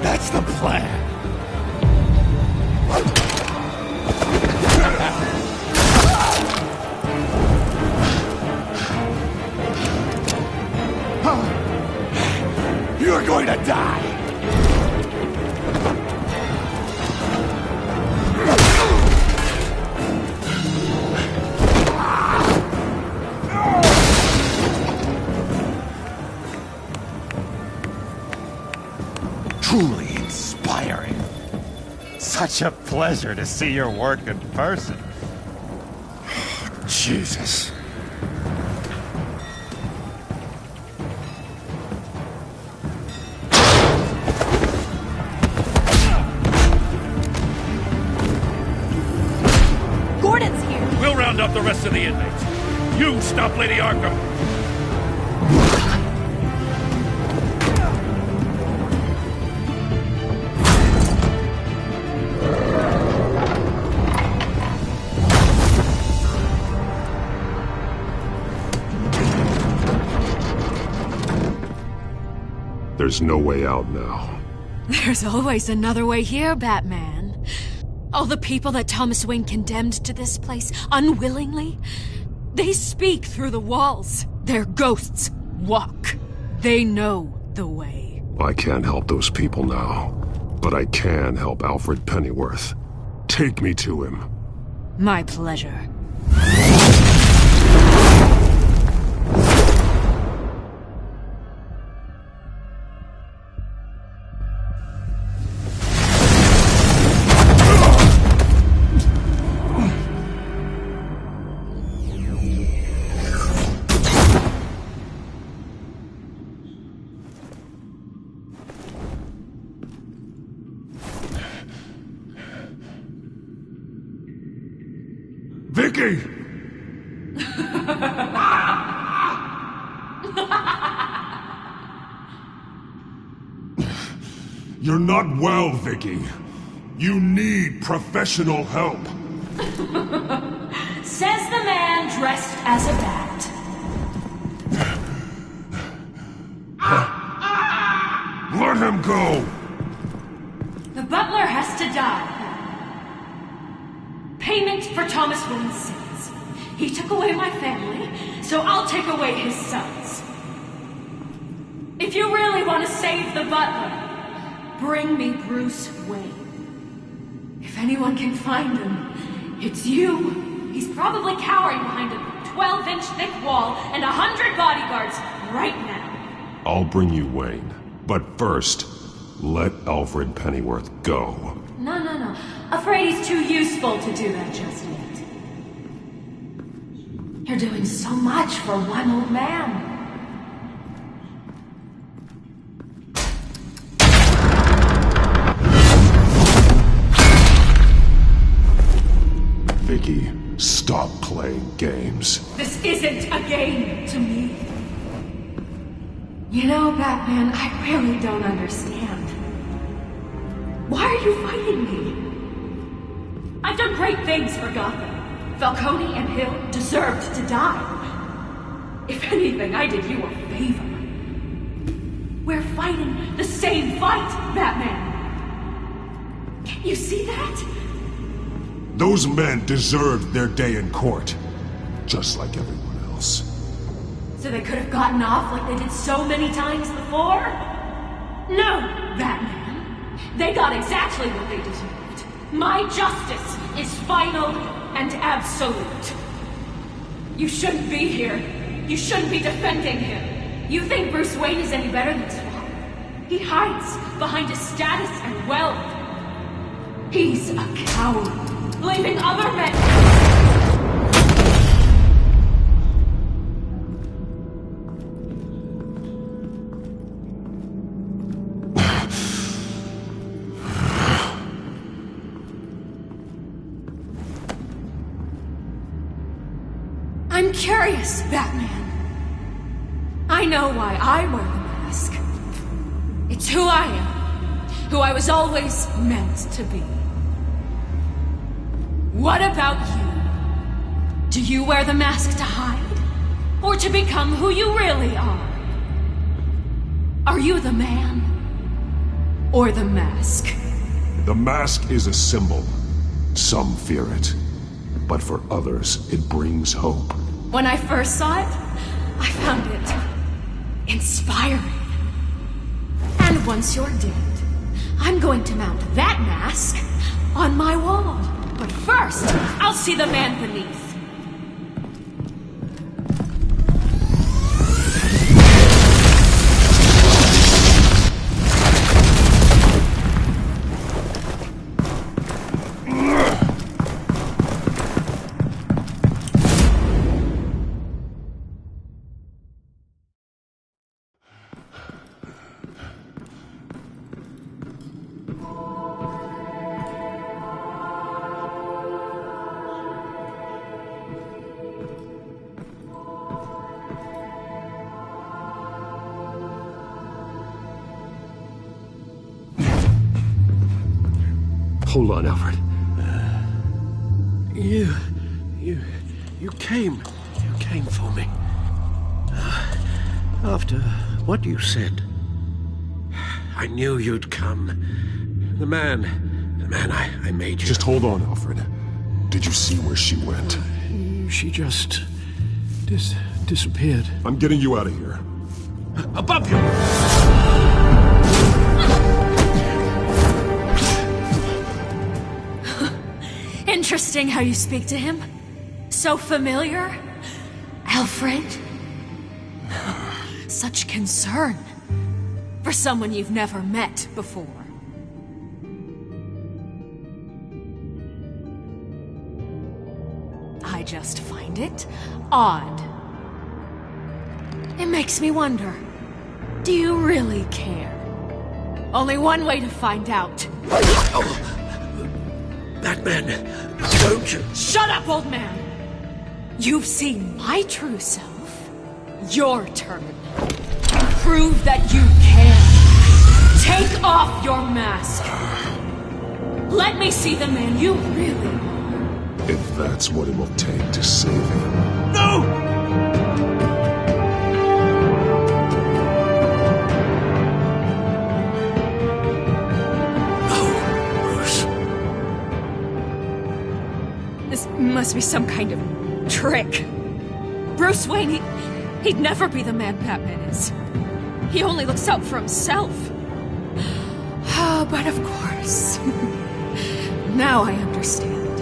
That's the plan. You're going to die! Truly inspiring. Such a pleasure to see your work in person. Jesus. Gordon's here. We'll round up the rest of the inmates. You stop Lady Arkham. There's no way out now. There's always another way here, Batman. All the people that Thomas Wayne condemned to this place unwillingly, they speak through the walls. Their ghosts walk. They know the way. I can't help those people now, but I can help Alfred Pennyworth. Take me to him. My pleasure. Vicky! You're not well, Vicky. You need professional help. Says the man dressed as a bat. Let him go! The butler has to die. Payment for Thomas Wayne's sins. He took away my family, so I'll take away his sons. If you really want to save the butler, bring me Bruce Wayne. If anyone can find him, it's you. He's probably cowering behind a 12-inch thick wall and 100 bodyguards right now. I'll bring you Wayne, but first, let Alfred Pennyworth go. No. Afraid he's too useful to do that just yet. You're doing so much for one old man. Vicky, stop playing games. This isn't a game to me. You know, Batman, I really don't understand. Why are you fighting me? I've done great things for Gotham. Falcone and Hill deserved to die. If anything, I did you a favor. We're fighting the same fight, Batman. Can't you see that? Those men deserved their day in court, just like everyone else. So they could have gotten off like they did so many times before? No, Batman. They got exactly what they deserved. My justice is final and absolute. You shouldn't be here. You shouldn't be defending him. You think Bruce Wayne is any better than his father? He hides behind his status and wealth. He's a coward, leaving other men... I'm curious, Batman. I know why I wear the mask. It's who I am. Who I was always meant to be. What about you? Do you wear the mask to hide? Or to become who you really are? Are you the man? Or the mask? The mask is a symbol. Some fear it. But for others, it brings hope. When I first saw it, I found it inspiring. And once you're dead, I'm going to mount that mask on my wall. But first, I'll see the man beneath. Hold on, Alfred. You came for me. After what you said, I knew you'd come. The man I made you. Just hold on, Alfred. Did you see where she went? She just disappeared. I'm getting you out of here. Above you! Interesting how you speak to him. So familiar. Alfred. Such concern. For someone you've never met before. I just find it odd. It makes me wonder, do you really care? Only one way to find out. Batman, don't you... Shut up, old man! You've seen my true self. Your turn. Prove that you can. Take off your mask. Let me see the man you really are. If that's what it will take to save him. No! This must be some kind of trick. Bruce Wayne, he'd never be the man Batman is. He only looks out for himself. But of course. Now I understand.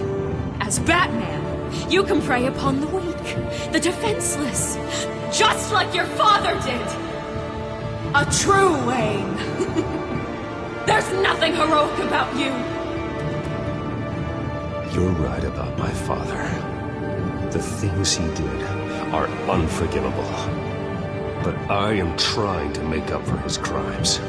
As Batman, you can prey upon the weak, the defenseless, just like your father did. A true Wayne. There's nothing heroic about you. You're right about my father. The things he did are unforgivable. But I am trying to make up for his crimes.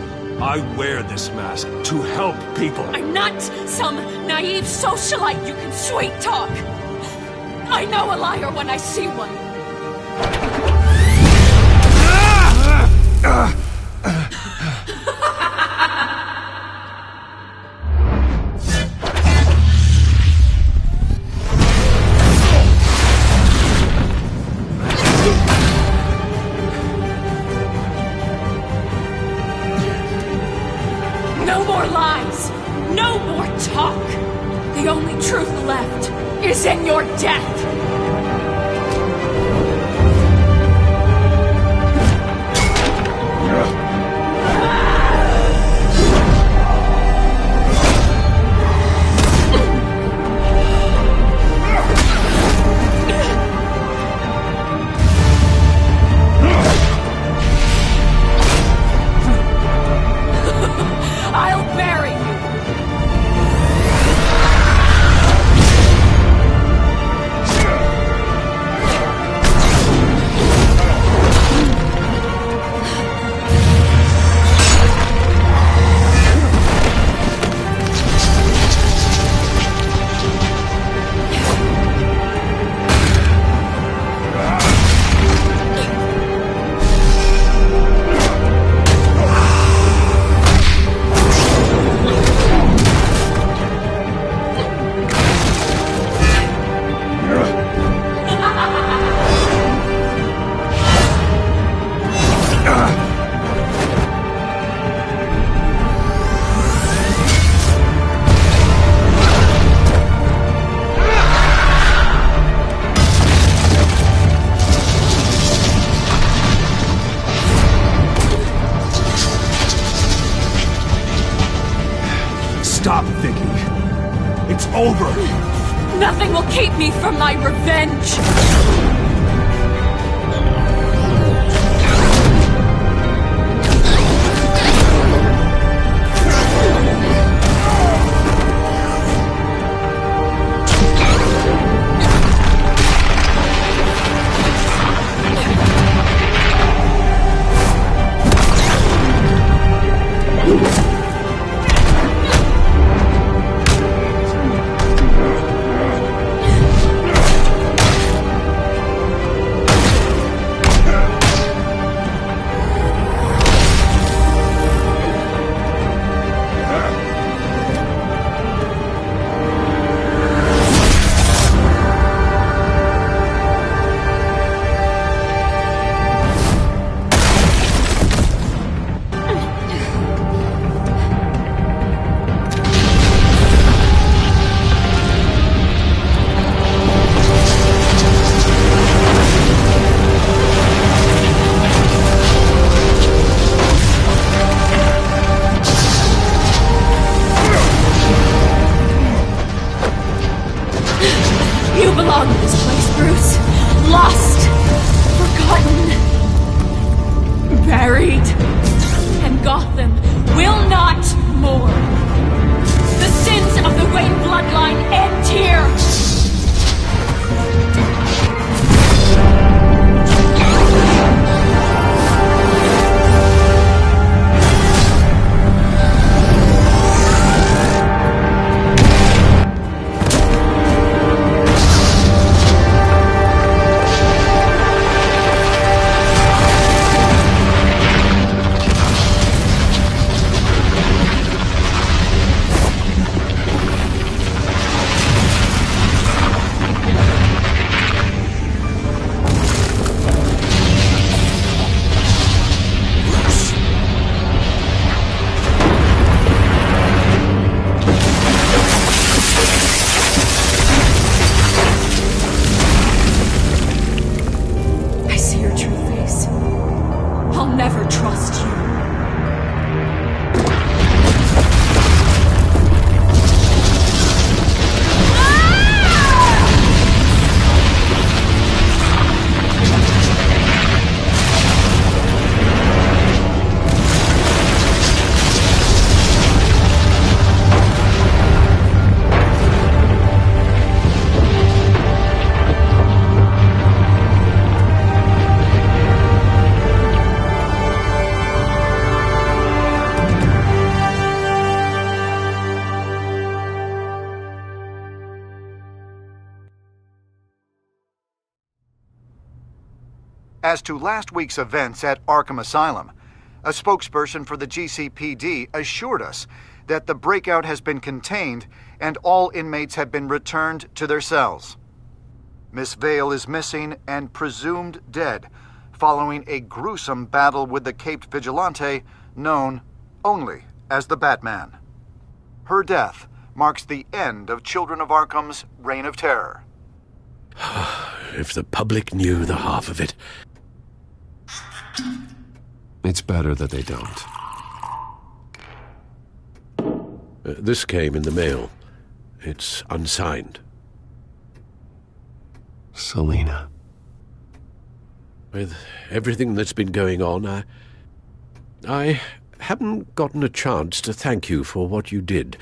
I wear this mask to help people. I'm not some naive socialite you can sweet talk. I know a liar when I see one. No more lies! No more talk! The only truth left is in your death! I'll bury you! Stop, Vicky. It's over. Nothing will keep me from my revenge. You belong in this place, Bruce. Lost, forgotten, buried. And Gotham will not mourn. The sins of the Wayne bloodline end here. Never trust you. As to last week's events at Arkham Asylum, a spokesperson for the GCPD assured us that the breakout has been contained and all inmates have been returned to their cells. Miss Vale is missing and presumed dead following a gruesome battle with the caped vigilante known only as the Batman. Her death marks the end of Children of Arkham's reign of terror. If the public knew the half of it. It's better that they don't. This came in the mail. It's unsigned. Selina. With everything that's been going on, I haven't gotten a chance to thank you for what you did,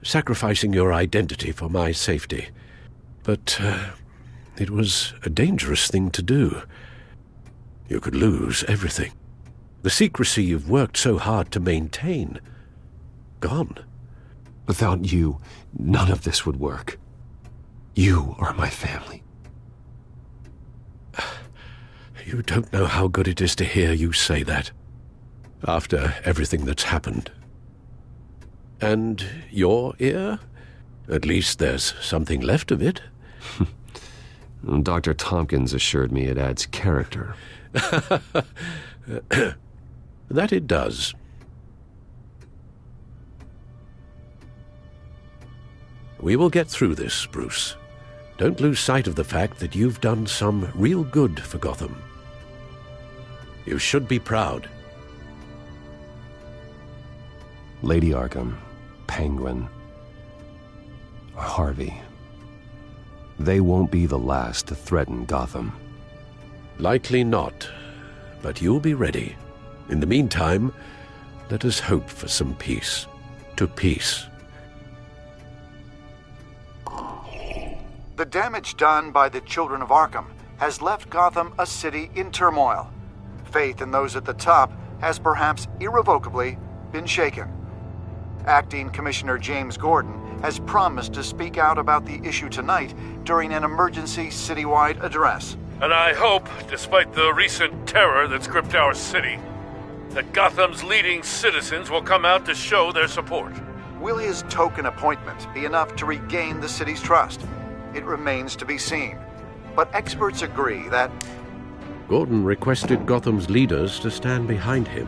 sacrificing your identity for my safety. But it was a dangerous thing to do. You could lose everything. The secrecy you've worked so hard to maintain. Gone. Without you, none of this would work. You are my family. You don't know how good it is to hear you say that. After everything that's happened. And your ear? At least there's something left of it. Dr. Tompkins assured me it adds character. That it does. We will get through this, Bruce. Don't lose sight of the fact that you've done some real good for Gotham. You should be proud. Lady Arkham, Penguin, Harvey. They won't be the last to threaten Gotham. Likely not, but you'll be ready. In the meantime, let us hope for some peace. To peace. The damage done by the Children of Arkham has left Gotham a city in turmoil. Faith in those at the top has perhaps irrevocably been shaken. Acting Commissioner James Gordon has promised to speak out about the issue tonight during an emergency citywide address. And I hope, despite the recent terror that's gripped our city, that Gotham's leading citizens will come out to show their support. Will his token appointment be enough to regain the city's trust? It remains to be seen. But experts agree that Gordon requested Gotham's leaders to stand behind him.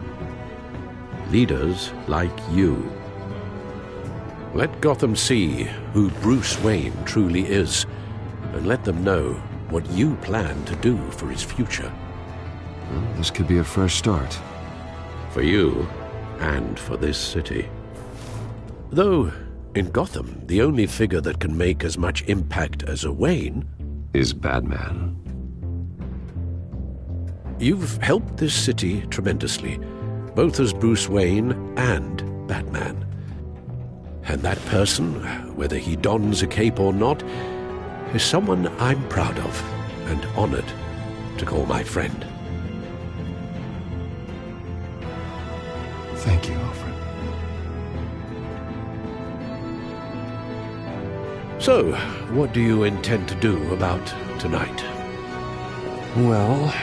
Leaders like you. Let Gotham see who Bruce Wayne truly is, and let them know what you plan to do for his future. Well, this could be a fresh start. For you, and for this city. Though, in Gotham, the only figure that can make as much impact as a Wayne is Batman. You've helped this city tremendously, both as Bruce Wayne and Batman. And that person, whether he dons a cape or not, is someone I'm proud of and honored to call my friend. Thank you, Alfred. So, what do you intend to do about tonight? Well,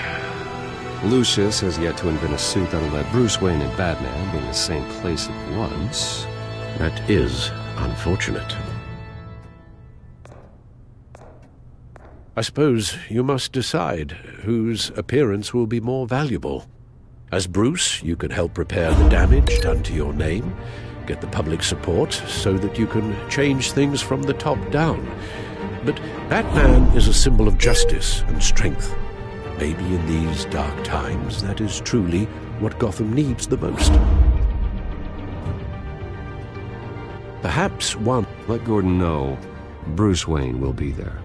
Lucius has yet to invent a suit that'll let Bruce Wayne and Batman be in the same place at once. That is unfortunate. I suppose you must decide whose appearance will be more valuable. As Bruce, you can help repair the damage done to your name, get the public support so that you can change things from the top down. But Batman is a symbol of justice and strength. Maybe in these dark times, that is truly what Gotham needs the most. Perhaps one... Let Gordon know Bruce Wayne will be there.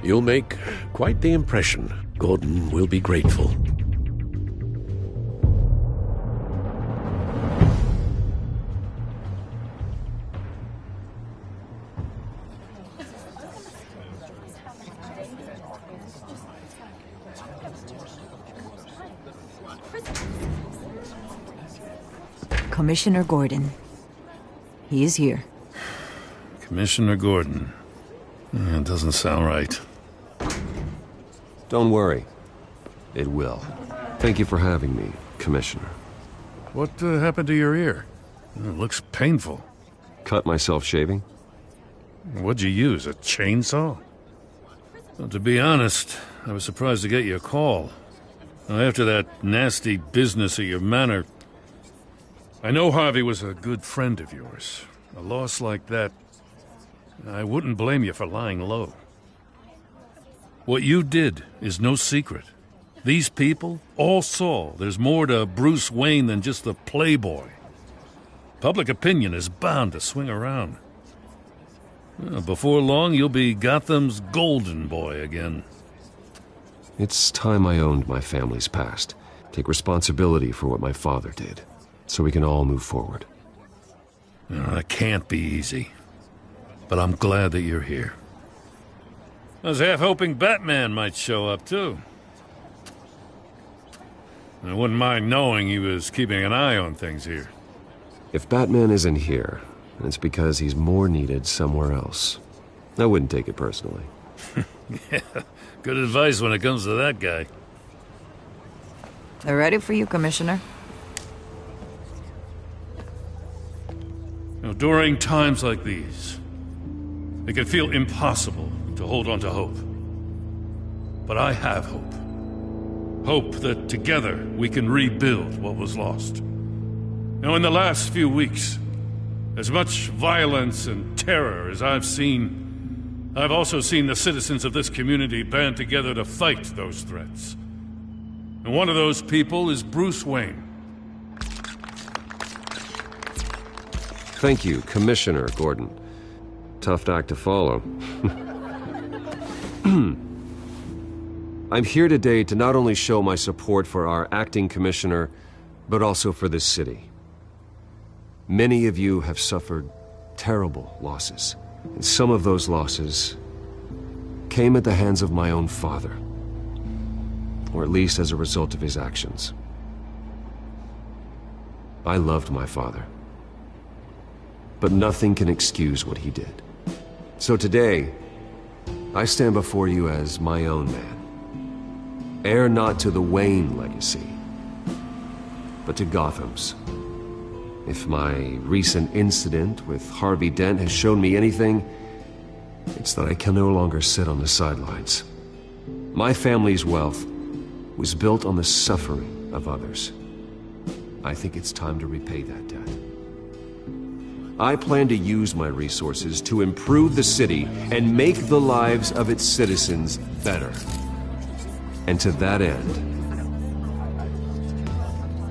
You'll make quite the impression. Gordon will be grateful. Commissioner Gordon. He is here. Commissioner Gordon. It doesn't sound right. Don't worry. It will. Thank you for having me, Commissioner. What happened to your ear? It looks painful. Cut myself shaving? What'd you use, a chainsaw? Well, to be honest, I was surprised to get your call. After that nasty business at your manor, I know Harvey was a good friend of yours. A loss like that, I wouldn't blame you for lying low. What you did is no secret. These people all saw there's more to Bruce Wayne than just the playboy. Public opinion is bound to swing around. Before long, you'll be Gotham's golden boy again. It's time I owned my family's past. Take responsibility for what my father did, so we can all move forward. That can't be easy. But I'm glad that you're here. I was half hoping Batman might show up, too. I wouldn't mind knowing he was keeping an eye on things here. If Batman isn't here, it's because he's more needed somewhere else. I wouldn't take it personally. Yeah, good advice when it comes to that guy. They're ready for you, Commissioner. During times like these, it can feel impossible to hold on to hope. But I have hope. Hope that together we can rebuild what was lost. Now, in the last few weeks, as much violence and terror as I've seen, I've also seen the citizens of this community band together to fight those threats. And one of those people is Bruce Wayne. Thank you, Commissioner Gordon. tough act to follow. I'm here today to not only show my support for our acting commissioner, but also for this city. Many of you have suffered terrible losses, and some of those losses came at the hands of my own father, or at least as a result of his actions. I loved my father, but nothing can excuse what he did. So today, I stand before you as my own man, heir not to the Wayne legacy, but to Gotham's. If my recent incident with Harvey Dent has shown me anything, it's that I can no longer sit on the sidelines. My family's wealth was built on the suffering of others. I think it's time to repay that debt. I plan to use my resources to improve the city and make the lives of its citizens better. And to that end,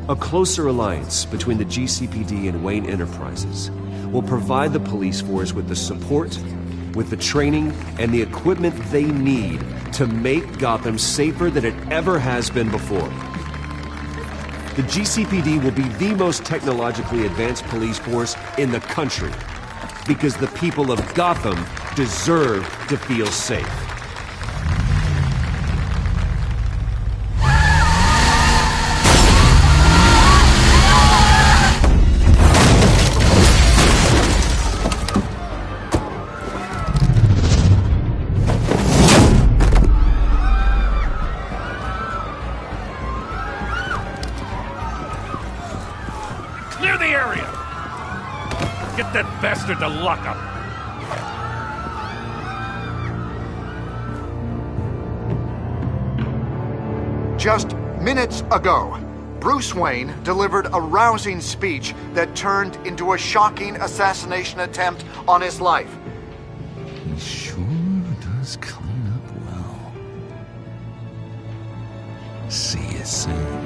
a closer alliance between the GCPD and Wayne Enterprises will provide the police force with the support, with the training, and the equipment they need to make Gotham safer than it ever has been before. The GCPD will be the most technologically advanced police force in the country, because the people of Gotham deserve to feel safe. Clear the area! Get that bastard to lock up! Just minutes ago, Bruce Wayne delivered a rousing speech that turned into a shocking assassination attempt on his life. He sure does clean up well. See you soon.